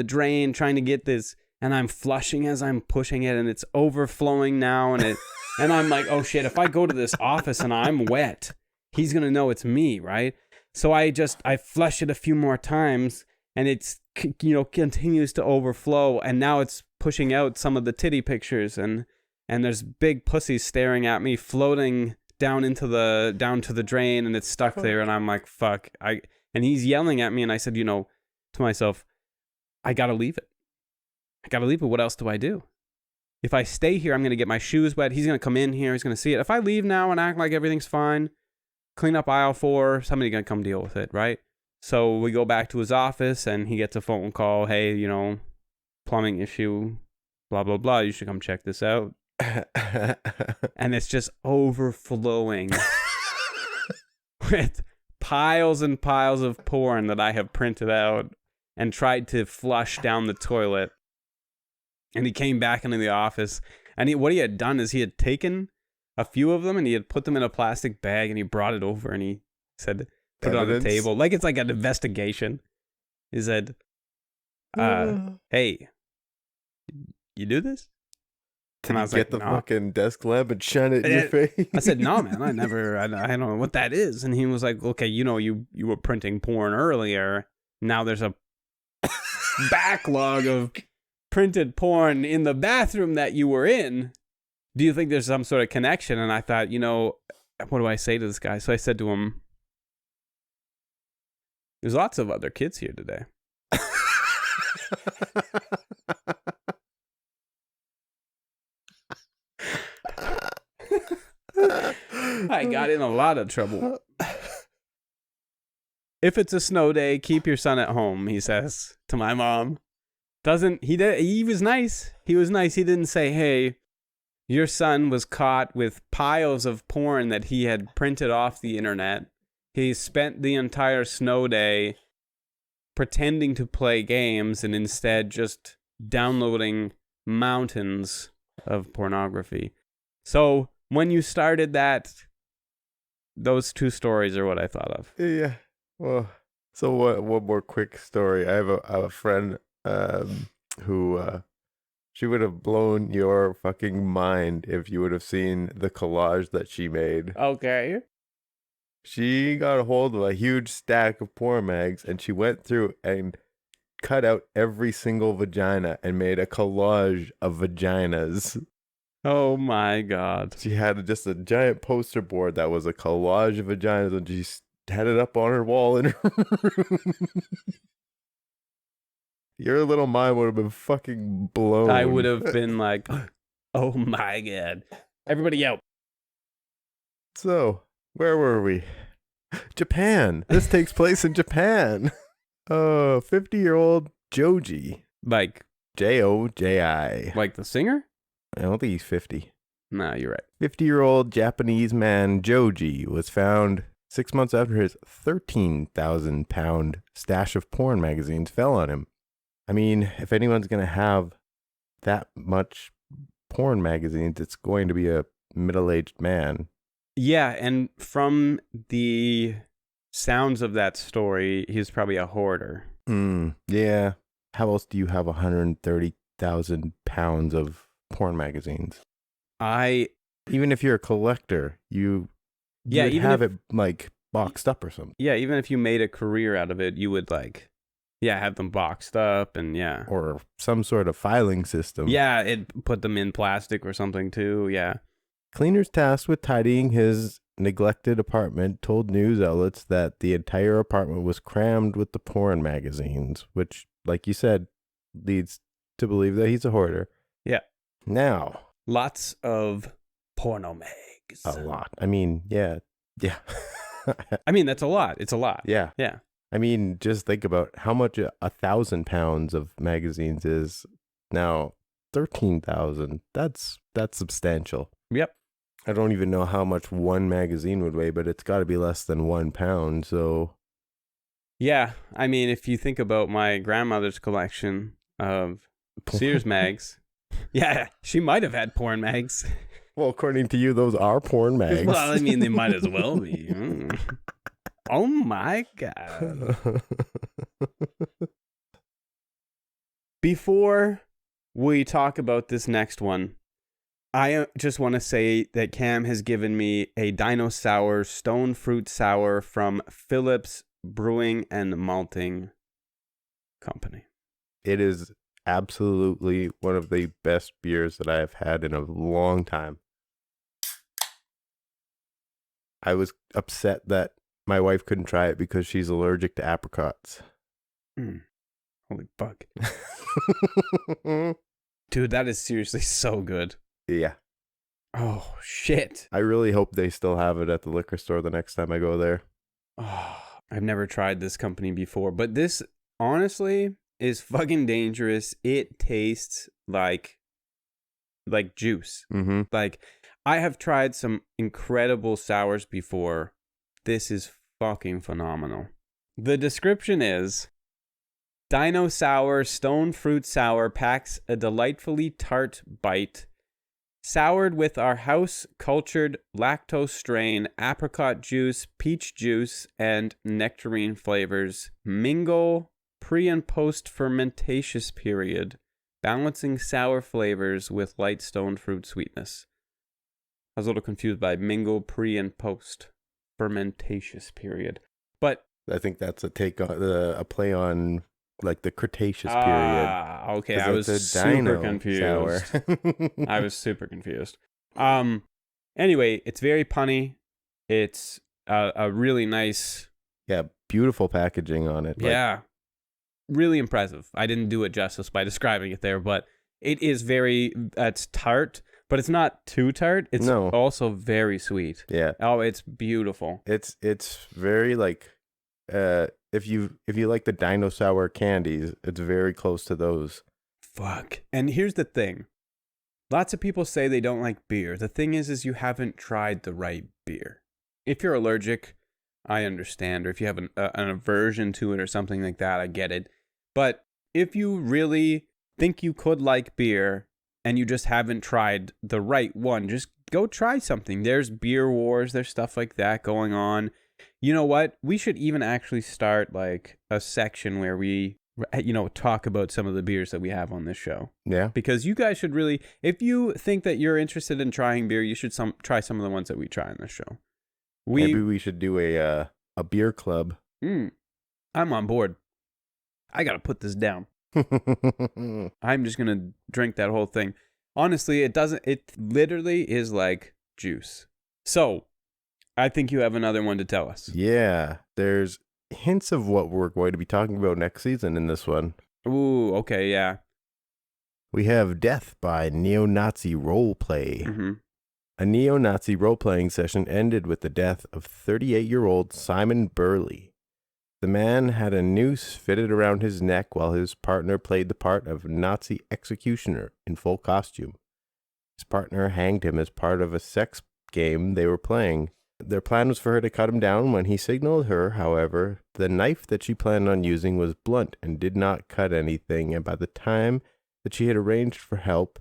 [SPEAKER 10] drain, trying to get this, and I'm flushing as I'm pushing it, and it's overflowing now, and I'm like, oh shit, if I go to this office and I'm wet, he's gonna know it's me, right? So I flush it a few more times, and it's continues to overflow, and now it's pushing out some of the titty pictures, and there's big pussies staring at me, floating down to the drain, and it's stuck there, and I'm like, fuck. And he's yelling at me, and I said, to myself, I gotta leave it. What else do I do? If I stay here, I'm gonna get my shoes wet. He's gonna come in here, he's gonna see it. If I leave now and act like everything's fine, clean up aisle 4, somebody's gonna come deal with it, right? So we go back to his office, and he gets a phone call. Hey, plumbing issue, blah, blah, blah. You should come check this out. And it's just overflowing with piles and piles of porn that I have printed out and tried to flush down the toilet. And he came back into the office, and what he had done is he had taken a few of them, and he had put them in a plastic bag, and he brought it over, and he said, put it on the table. Like it's like an investigation. He said, hey, you do this?
[SPEAKER 9] And I was get the fucking desk lamp and shine it in your face.
[SPEAKER 10] I said, no, man, I don't know what that is. And he was like, okay, you were printing porn earlier. Now there's a backlog of printed porn in the bathroom that you were in. Do you think there's some sort of connection? And I thought, what do I say to this guy? So I said to him, there's lots of other kids here today. I got in a lot of trouble. If it's a snow day, keep your son at home, he says to my mom. He was nice. He was nice. He didn't say, hey, your son was caught with piles of porn that he had printed off the internet. He spent the entire snow day pretending to play games and instead just downloading mountains of pornography. So when you started that, those two stories are what I thought of.
[SPEAKER 9] Yeah. Well, so one more quick story. I have a friend who she would have blown your fucking mind if you would have seen the collage that she made.
[SPEAKER 10] Okay.
[SPEAKER 9] She got a hold of a huge stack of porn mags, and she went through and cut out every single vagina and made a collage of vaginas.
[SPEAKER 10] Oh my God.
[SPEAKER 9] She had just a giant poster board that was a collage of vaginas, and she had it up on her wall in her room. Your little mind would have been fucking blown.
[SPEAKER 10] I would have been like, oh my God. Everybody out.
[SPEAKER 9] So, where were we? Japan. This takes place in Japan. 50-year-old Joji.
[SPEAKER 10] Like
[SPEAKER 9] Joji.
[SPEAKER 10] Like the singer?
[SPEAKER 9] I don't think he's 50.
[SPEAKER 10] Nah, you're right.
[SPEAKER 9] 50-year-old Japanese man Joji was found 6 months after his 13,000-pound stash of porn magazines fell on him. I mean, if anyone's going to have that much porn magazines, it's going to be a middle-aged man.
[SPEAKER 10] Yeah, and from the sounds of that story, he's probably a hoarder.
[SPEAKER 9] Yeah. How else do you have 130,000 pounds of porn magazines? Even if you're a collector, you would have it like boxed up or something.
[SPEAKER 10] Yeah, even if you made a career out of it, you would have them boxed up and
[SPEAKER 9] or some sort of filing system.
[SPEAKER 10] Yeah, it put them in plastic or something too. Yeah.
[SPEAKER 9] Cleaners tasked with tidying his neglected apartment told news outlets that the entire apartment was crammed with the porn magazines, which, like you said, leads to believe that he's a hoarder.
[SPEAKER 10] Yeah.
[SPEAKER 9] Now,
[SPEAKER 10] lots of porno mags.
[SPEAKER 9] A lot. I mean, yeah. Yeah.
[SPEAKER 10] I mean, that's a lot. It's a lot.
[SPEAKER 9] Yeah.
[SPEAKER 10] Yeah.
[SPEAKER 9] I mean, just think about how much 1,000 pounds of magazines is now. 13,000. That's substantial.
[SPEAKER 10] Yep.
[SPEAKER 9] I don't even know how much one magazine would weigh, but it's got to be less than 1 pound. So,
[SPEAKER 10] yeah. I mean, if you think about my grandmother's collection of Sears mags, yeah, she might have had porn mags.
[SPEAKER 9] Well, according to you, those are porn mags.
[SPEAKER 10] Well, I mean, they might as well be. Oh my God. Before we talk about this next one, I just want to say that Cam has given me a Dino Sour Stone Fruit Sour from Phillips Brewing and Malting Company.
[SPEAKER 9] It is absolutely one of the best beers that I have had in a long time. I was upset that my wife couldn't try it because she's allergic to apricots.
[SPEAKER 10] Holy fuck. Dude, that is seriously so good.
[SPEAKER 9] Yeah.
[SPEAKER 10] Oh, shit.
[SPEAKER 9] I really hope they still have it at the liquor store the next time I go there.
[SPEAKER 10] Oh, I've never tried this company before, but this honestly is fucking dangerous. It tastes like juice.
[SPEAKER 9] Mm-hmm.
[SPEAKER 10] Like, I have tried some incredible sours before. This is fucking phenomenal. The description is, Dino Sour Stone Fruit Sour packs a delightfully tart bite
[SPEAKER 2] Soured with our house-cultured lactose strain, apricot juice, peach juice, and nectarine flavors. Mingle pre- and post-fermentaceous period, balancing sour flavors with light stone fruit sweetness. I was a little confused by mingle pre- and post-fermentaceous period. But
[SPEAKER 9] I think that's a play on like the Cretaceous period.
[SPEAKER 2] Ah, okay. I was super confused. I was super confused. Anyway, it's very punny. It's a really nice.
[SPEAKER 9] Yeah, beautiful packaging on it.
[SPEAKER 2] Yeah, really impressive. I didn't do it justice by describing it there, but it is very. It's tart, but it's not too tart. It's also very sweet.
[SPEAKER 9] Yeah.
[SPEAKER 2] Oh, it's beautiful.
[SPEAKER 9] It's very like. If you like the Dino Sour candies, it's very close to those.
[SPEAKER 2] Fuck. And here's the thing. Lots of people say they don't like beer. The thing is you haven't tried the right beer. If you're allergic, I understand. Or if you have an aversion to it or something like that, I get it. But if you really think you could like beer and you just haven't tried the right one, just go try something. There's beer wars. There's stuff like that going on. You know what? We should even actually start like a section where we, talk about some of the beers that we have on this show.
[SPEAKER 9] Yeah.
[SPEAKER 2] Because you guys should really, if you think that you're interested in trying beer, you should try some of the ones that we try on this show.
[SPEAKER 9] Maybe we should do a beer club.
[SPEAKER 2] I'm on board. I got to put this down. I'm just going to drink that whole thing. Honestly, it literally is like juice. So, I think you have another one to tell us.
[SPEAKER 9] Yeah, there's hints of what we're going to be talking about next season in this one.
[SPEAKER 2] Ooh, okay, yeah.
[SPEAKER 9] We have Death by Neo-Nazi Roleplay.
[SPEAKER 2] Mm-hmm.
[SPEAKER 9] A neo-Nazi role-playing session ended with the death of 38-year-old Simon Burley. The man had a noose fitted around his neck while his partner played the part of Nazi executioner in full costume. His partner hanged him as part of a sex game they were playing. Their plan was for her to cut him down when he signaled her. However, the knife that she planned on using was blunt and did not cut anything, and by the time that she had arranged for help,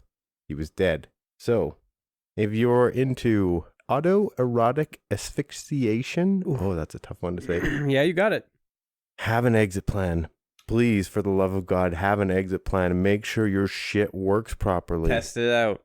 [SPEAKER 9] he was dead. So, if you're into autoerotic asphyxiation, that's a tough one to say.
[SPEAKER 2] Yeah, you got it.
[SPEAKER 9] Have an exit plan. Please, for the love of God, have an exit plan and make sure your shit works properly.
[SPEAKER 2] Test it out.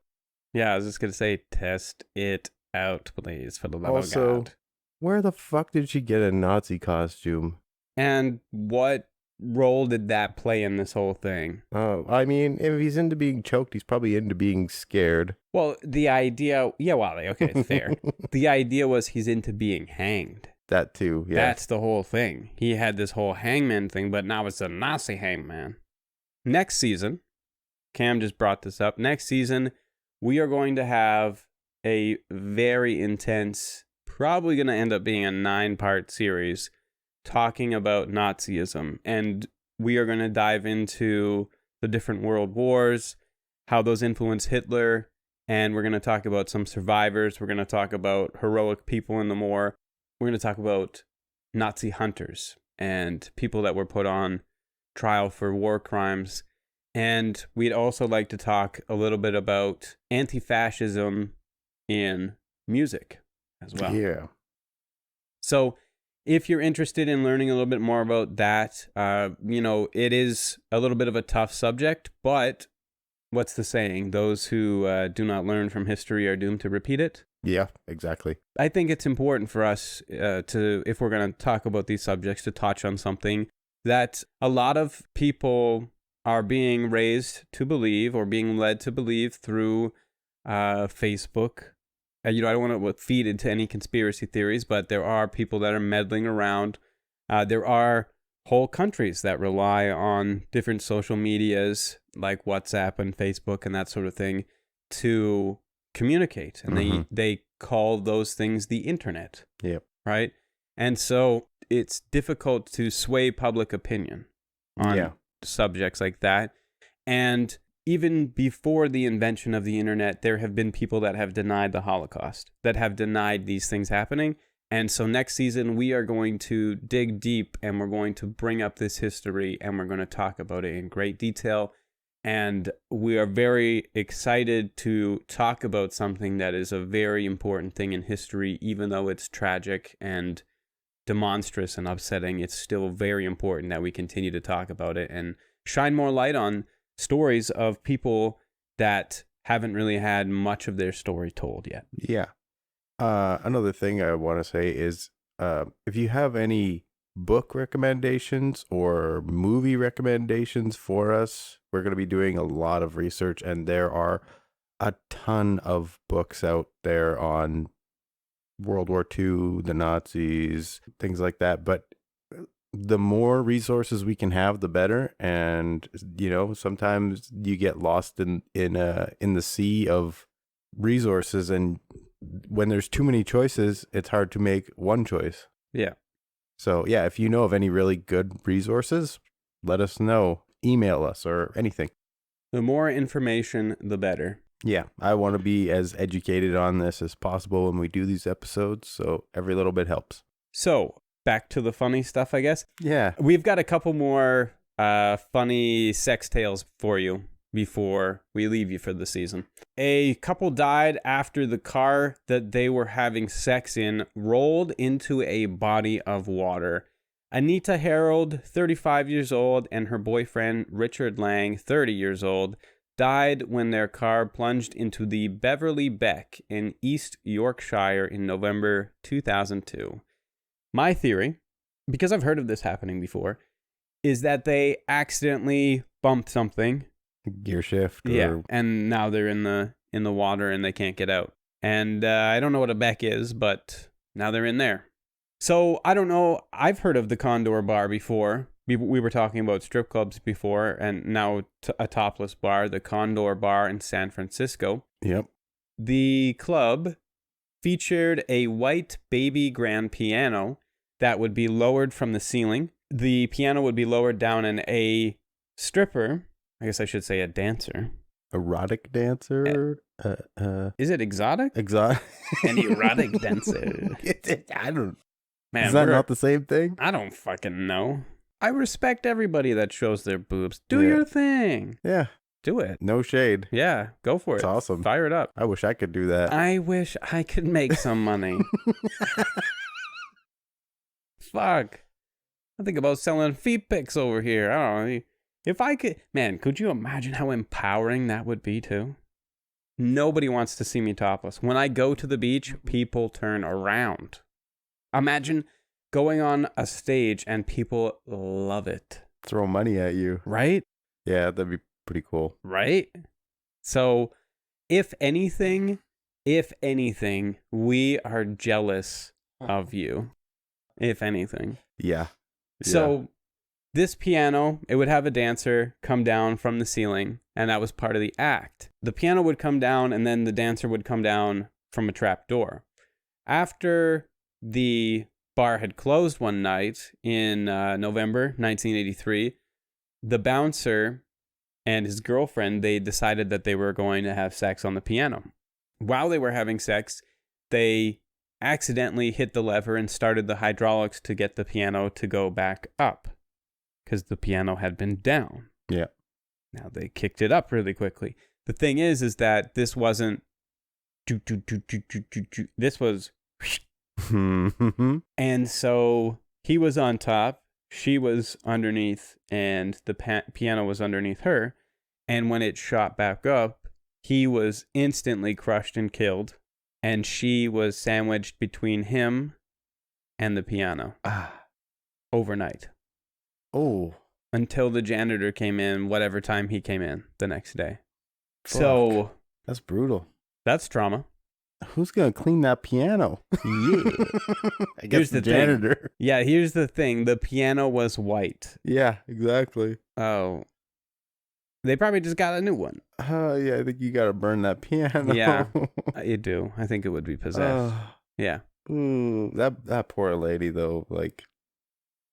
[SPEAKER 2] Yeah, I was just going to say, test it out, please, for the love of God.
[SPEAKER 9] Where the fuck did she get a Nazi costume?
[SPEAKER 2] And what role did that play in this whole thing?
[SPEAKER 9] I mean, if he's into being choked, he's probably into being scared.
[SPEAKER 2] Well, the idea... Yeah, well, okay, fair. The idea was he's into being hanged.
[SPEAKER 9] That too, yeah.
[SPEAKER 2] That's the whole thing. He had this whole hangman thing, but now it's a Nazi hangman. Next season, Cam just brought this up. Next season, we are going to have a very intense, probably going to end up being a 9-part series talking about Nazism. And we are going to dive into the different world wars, how those influenced Hitler, and we're going to talk about some survivors. We're going to talk about heroic people in the war. We're going to talk about Nazi hunters and people that were put on trial for war crimes. And we'd also like to talk a little bit about anti-fascism in music as well.
[SPEAKER 9] Yeah.
[SPEAKER 2] So if you're interested in learning a little bit more about that, it is a little bit of a tough subject, but what's the saying? Those who do not learn from history are doomed to repeat it.
[SPEAKER 9] Yeah, exactly.
[SPEAKER 2] I think it's important for us if we're going to talk about these subjects, to touch on something that a lot of people are being raised to believe or being led to believe through Facebook. I don't want to feed into any conspiracy theories, but there are people that are meddling around. There are whole countries that rely on different social medias like WhatsApp and Facebook and that sort of thing to communicate, and they call those things the internet.
[SPEAKER 9] Yep.
[SPEAKER 2] Right? And so it's difficult to sway public opinion on subjects like that. And even before the invention of the internet, there have been people that have denied the Holocaust, that have denied these things happening. And so next season, we are going to dig deep, and we're going to bring up this history, and we're going to talk about it in great detail.
[SPEAKER 10] And we are very excited to talk about something that is a very important thing in history, even though it's tragic and demonstrous and upsetting. It's still very important that we continue to talk about it and shine more light on stories of people that haven't really had much of their story told yet.
[SPEAKER 9] Yeah. Another thing I want to say is if you have any book recommendations or movie recommendations for us, we're going to be doing a lot of research, and there are a ton of books out there on World War II, the Nazis, things like that. But the more resources we can have, the better. And sometimes you get lost in the sea of resources, and when there's too many choices, it's hard to make one choice.
[SPEAKER 10] Yeah.
[SPEAKER 9] So yeah, if you know of any really good resources, let us know. Email us or anything.
[SPEAKER 10] The more information, the better.
[SPEAKER 9] Yeah, I want to be as educated on this as possible when we do these episodes, so every little bit helps.
[SPEAKER 10] So, back to the funny stuff, I guess.
[SPEAKER 9] Yeah.
[SPEAKER 10] We've got a couple more funny sex tales for you before we leave you for the season. A couple died after the car that they were having sex in rolled into a body of water. Anita Harold, 35 years old, and her boyfriend, Richard Lang, 30 years old, died when their car plunged into the Beverly Beck in East Yorkshire in November 2002. My theory, because I've heard of this happening before, is that they accidentally bumped something.
[SPEAKER 9] Gear shift.
[SPEAKER 10] Yeah, and now they're in the water and they can't get out. And I don't know what a Beck is, but now they're in there. So I don't know. I've heard of the Condor Bar before. We were talking about strip clubs before, and now a topless bar, the Condor Bar in San Francisco.
[SPEAKER 9] Yep.
[SPEAKER 10] The club featured a white baby grand piano that would be lowered from the ceiling. The piano would be lowered down, and a stripper, I guess I should say a dancer.
[SPEAKER 9] Erotic dancer?
[SPEAKER 10] Is it exotic?
[SPEAKER 9] Exotic?
[SPEAKER 10] An erotic dancer.
[SPEAKER 9] I don't...
[SPEAKER 10] Man,
[SPEAKER 9] is that not the same thing?
[SPEAKER 10] I don't fucking know. I respect everybody that shows their boobs. Do your thing.
[SPEAKER 9] Yeah.
[SPEAKER 10] Do it.
[SPEAKER 9] No shade.
[SPEAKER 10] Yeah, go for it.
[SPEAKER 9] It's awesome.
[SPEAKER 10] Fire it up.
[SPEAKER 9] I wish I could do that.
[SPEAKER 10] I wish I could make some money. Fuck. I think about selling feet pics over here. I don't know. If I could... Man, could you imagine how empowering that would be too? Nobody wants to see me topless. When I go to the beach, people turn around. Imagine going on a stage and people love it.
[SPEAKER 9] Throw money at you.
[SPEAKER 10] Right?
[SPEAKER 9] Yeah, that'd be pretty cool.
[SPEAKER 10] Right? So, if anything, we are jealous of you. If anything.
[SPEAKER 9] Yeah.
[SPEAKER 10] So, this piano, it would have a dancer come down from the ceiling, and that was part of the act. The piano would come down, and then the dancer would come down from a trap door. After the bar had closed one night in November 1983, the bouncer and his girlfriend, they decided that they were going to have sex on the piano. While they were having sex, they accidentally hit the lever and started the hydraulics to get the piano to go back up because the piano had been down.
[SPEAKER 9] Yeah.
[SPEAKER 10] Now they kicked it up really quickly. The thing is that this wasn't this was and so he was on top, she was underneath, and the piano was underneath her. And when it shot back up, he was instantly crushed and killed. And she was sandwiched between him and the piano overnight.
[SPEAKER 9] Oh.
[SPEAKER 10] Until the janitor came in, whatever time he came in the next day.
[SPEAKER 9] Fuck.
[SPEAKER 10] So
[SPEAKER 9] That's brutal.
[SPEAKER 10] That's trauma.
[SPEAKER 9] Who's going to clean that piano?
[SPEAKER 10] Yeah.
[SPEAKER 9] I guess
[SPEAKER 10] Here's
[SPEAKER 9] the
[SPEAKER 10] the
[SPEAKER 9] janitor.
[SPEAKER 10] Thing. Yeah, here's the thing. The piano was white.
[SPEAKER 9] Yeah, exactly.
[SPEAKER 10] Oh. They probably just got a new one.
[SPEAKER 9] Yeah, I think you got to burn that piano.
[SPEAKER 10] Yeah, you do. I think it would be possessed. Yeah.
[SPEAKER 9] Ooh, that poor lady, though, like,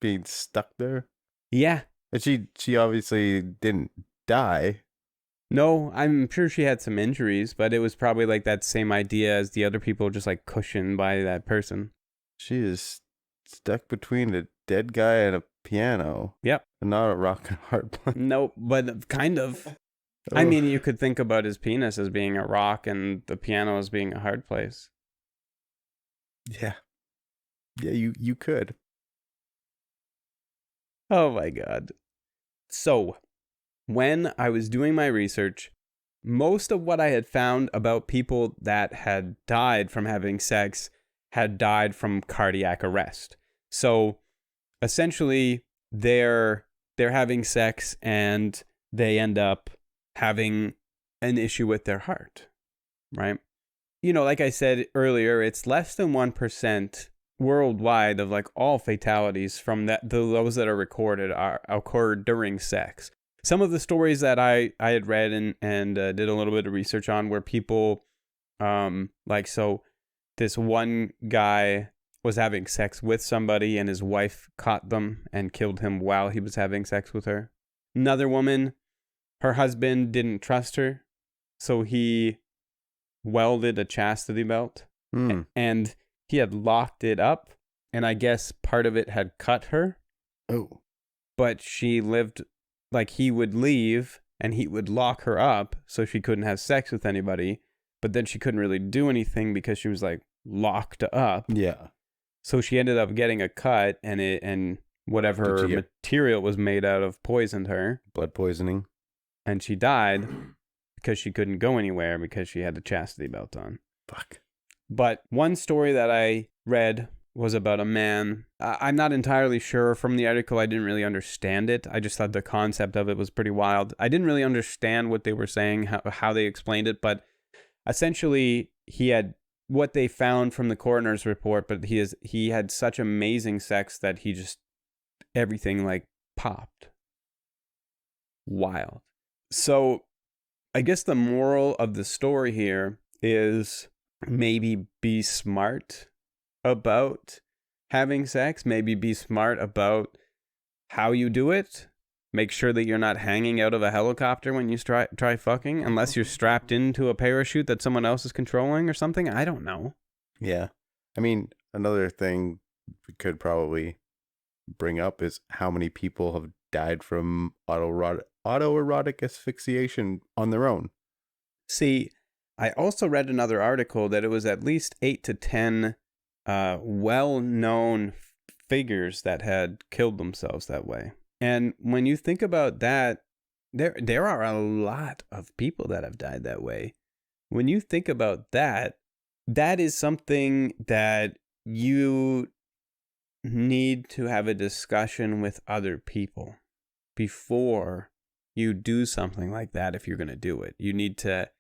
[SPEAKER 9] being stuck there.
[SPEAKER 10] Yeah.
[SPEAKER 9] And she obviously didn't die.
[SPEAKER 10] No, I'm sure she had some injuries, but it was probably like that same idea as the other people, just like cushioned by that person.
[SPEAKER 9] She is stuck between a dead guy and a piano.
[SPEAKER 10] Yep.
[SPEAKER 9] And not a rock and hard place.
[SPEAKER 10] Nope, but kind of. I mean, you could think about his penis as being a rock and the piano as being a hard place.
[SPEAKER 9] Yeah. Yeah, you could.
[SPEAKER 10] Oh my God. So, when I was doing my research, most of what I had found about people that had died from having sex had died from cardiac arrest. So, essentially, they're having sex and they end up having an issue with their heart, right? Like I said earlier, it's less than 1% worldwide of like all fatalities from those that are recorded occurred during sex. Some of the stories that I had read and did a little bit of research on were people so this one guy was having sex with somebody and his wife caught them and killed him while he was having sex with her. Another woman, her husband didn't trust her, so he welded a chastity belt and he had locked it up, and I guess part of it had cut her.
[SPEAKER 9] Oh.
[SPEAKER 10] But she lived, like, he would leave and he would lock her up so she couldn't have sex with anybody, but then she couldn't really do anything because she was like locked up.
[SPEAKER 9] Yeah.
[SPEAKER 10] So she ended up getting a cut, and whatever material it was made out of poisoned her.
[SPEAKER 9] Blood poisoning.
[SPEAKER 10] And she died because she couldn't go anywhere because she had the chastity belt on.
[SPEAKER 9] Fuck.
[SPEAKER 10] But one story that I read was about a man. I'm not entirely sure from the article. I didn't really understand it. I just thought the concept of it was pretty wild. I didn't really understand what they were saying, how they explained it. But essentially, he had what they found from the coroner's report. But he had such amazing sex that everything like popped. Wild. So I guess the moral of the story here is maybe be smart about having sex. Maybe be smart about how you do it. Make sure that you're not hanging out of a helicopter when you try fucking, unless you're strapped into a parachute that someone else is controlling or something. I don't know.
[SPEAKER 9] Yeah. I mean, another thing we could probably bring up is how many people have died from autoerotic asphyxiation on their own.
[SPEAKER 10] See, I also read another article that it was at least 8 to 10 well-known figures that had killed themselves that way. And when you think about that, there are a lot of people that have died that way. When you think about that, that is something that you need to have a discussion with other people before you do something like that. If you're going to do it, you need to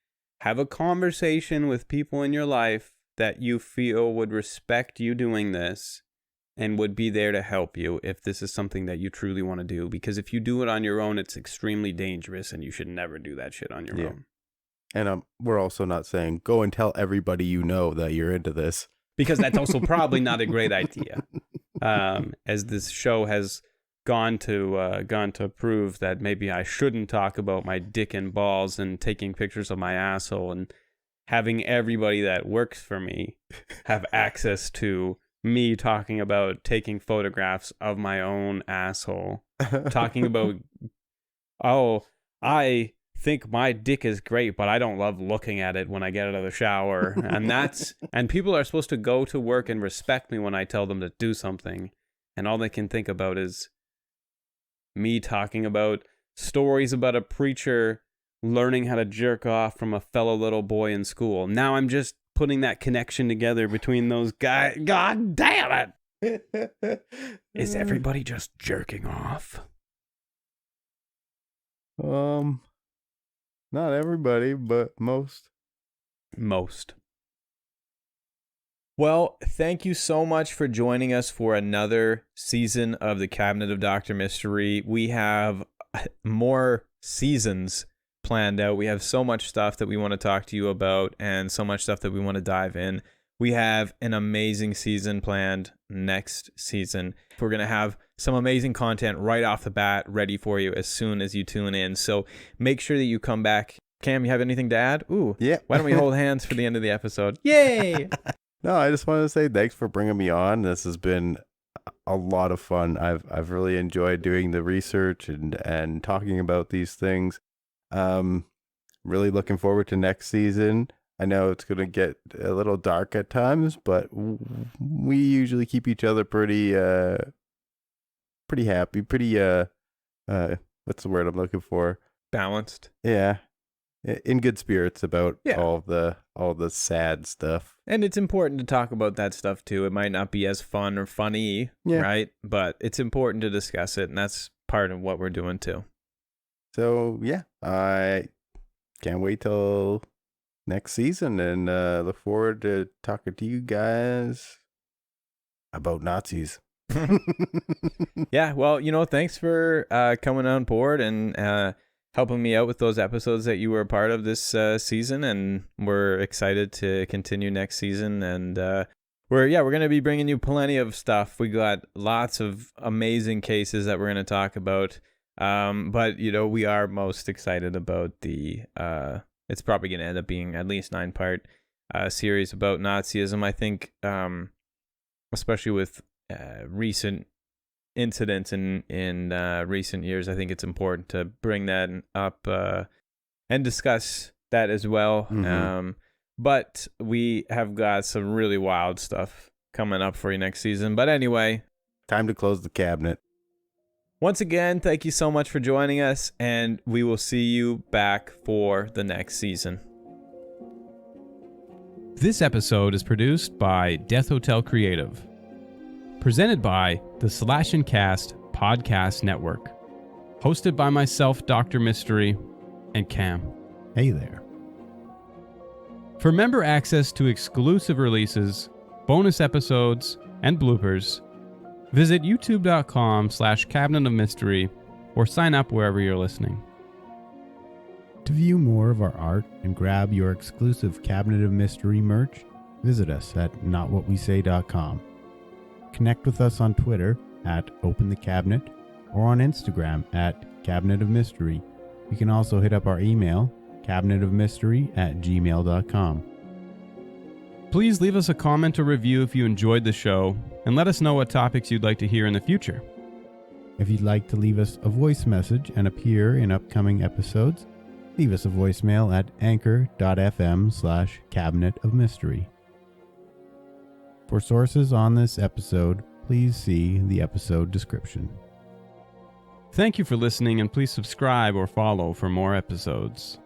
[SPEAKER 10] have a conversation with people in your life that you feel would respect you doing this and would be there to help you if this is something that you truly want to do. Because if you do it on your own, it's extremely dangerous and you should never do that shit on your own.
[SPEAKER 9] And we're also not saying go and tell everybody you know that you're into this.
[SPEAKER 10] Because that's also probably not a great idea. As this show has gone to prove that maybe I shouldn't talk about my dick and balls and taking pictures of my asshole and having everybody that works for me have access to me talking about taking photographs of my own asshole, talking about, oh, I think my dick is great, but I don't love looking at it when I get out of the shower. And people are supposed to go to work and respect me when I tell them to do something. And all they can think about is me talking about stories about a preacher learning how to jerk off from a fellow little boy in school. Now I'm just putting that connection together between those guys. God damn it! Is everybody just jerking off?
[SPEAKER 9] Not everybody, but most.
[SPEAKER 2] Most. Well, thank you so much for joining us for another season of the Cabinet of Dr. Mystery. We have more seasons planned out. We have so much stuff that we want to talk to you about and so much stuff that we want to dive in. We have an amazing season planned next season. We're going to have some amazing content right off the bat ready for you as soon as you tune in. So make sure that you come back. Cam, you have anything to add? Ooh,
[SPEAKER 9] yeah.
[SPEAKER 2] Why don't we hold hands for the end of the episode? Yay!
[SPEAKER 9] No, I just wanted to say thanks for bringing me on. This has been a lot of fun. I've really enjoyed doing the research and talking about these things. really looking forward to next season. I know it's going to get a little dark at times, but we usually keep each other pretty happy, pretty what's the word I'm looking for?
[SPEAKER 2] Balanced.
[SPEAKER 9] Yeah. In good spirits about
[SPEAKER 2] Yeah.
[SPEAKER 9] all the sad stuff.
[SPEAKER 2] And it's important to talk about that stuff too. It might not be as fun or funny,
[SPEAKER 9] Yeah.
[SPEAKER 2] right? But it's important to discuss it, and that's part of what we're doing too.
[SPEAKER 9] So yeah, I can't wait till next season, and look forward to talking to you guys about Nazis.
[SPEAKER 2] Yeah, well, thanks for coming on board and helping me out with those episodes that you were a part of this season, and we're excited to continue next season. And we're going to be bringing you plenty of stuff. We got lots of amazing cases that we're going to talk about. But we are most excited about the it's probably going to end up being at least 9-part series about Nazism. I think especially with recent incidents in recent years, I think it's important to bring that up and discuss that as well.
[SPEAKER 9] Mm-hmm.
[SPEAKER 2] But we have got some really wild stuff coming up for you next season. But anyway,
[SPEAKER 9] Time to close the cabinet.
[SPEAKER 2] once again, thank you so much for joining us, and we will see you back for the next season. This episode is produced by Death Hotel Creative. Presented by the Slash and Cast Podcast Network. Hosted by myself, Dr. Mystery, and Cam.
[SPEAKER 11] Hey there.
[SPEAKER 2] For member access to exclusive releases, bonus episodes, and bloopers, visit youtube.com/Cabinet of Mystery or sign up wherever you're listening.
[SPEAKER 11] To view more of our art and grab your exclusive Cabinet of Mystery merch, visit us at notwhatwesay.com. Connect with us on Twitter at OpenTheCabinet or on Instagram at Cabinet of Mystery. You can also hit up our email, cabinetofmystery@gmail.com.
[SPEAKER 2] Please leave us a comment or review if you enjoyed the show, and let us know what topics you'd like to hear in the future.
[SPEAKER 11] If you'd like to leave us a voice message and appear in upcoming episodes, leave us a voicemail at anchor.fm/Cabinet of Mystery. For sources on this episode, please see the episode description.
[SPEAKER 2] Thank you for listening, and please subscribe or follow for more episodes.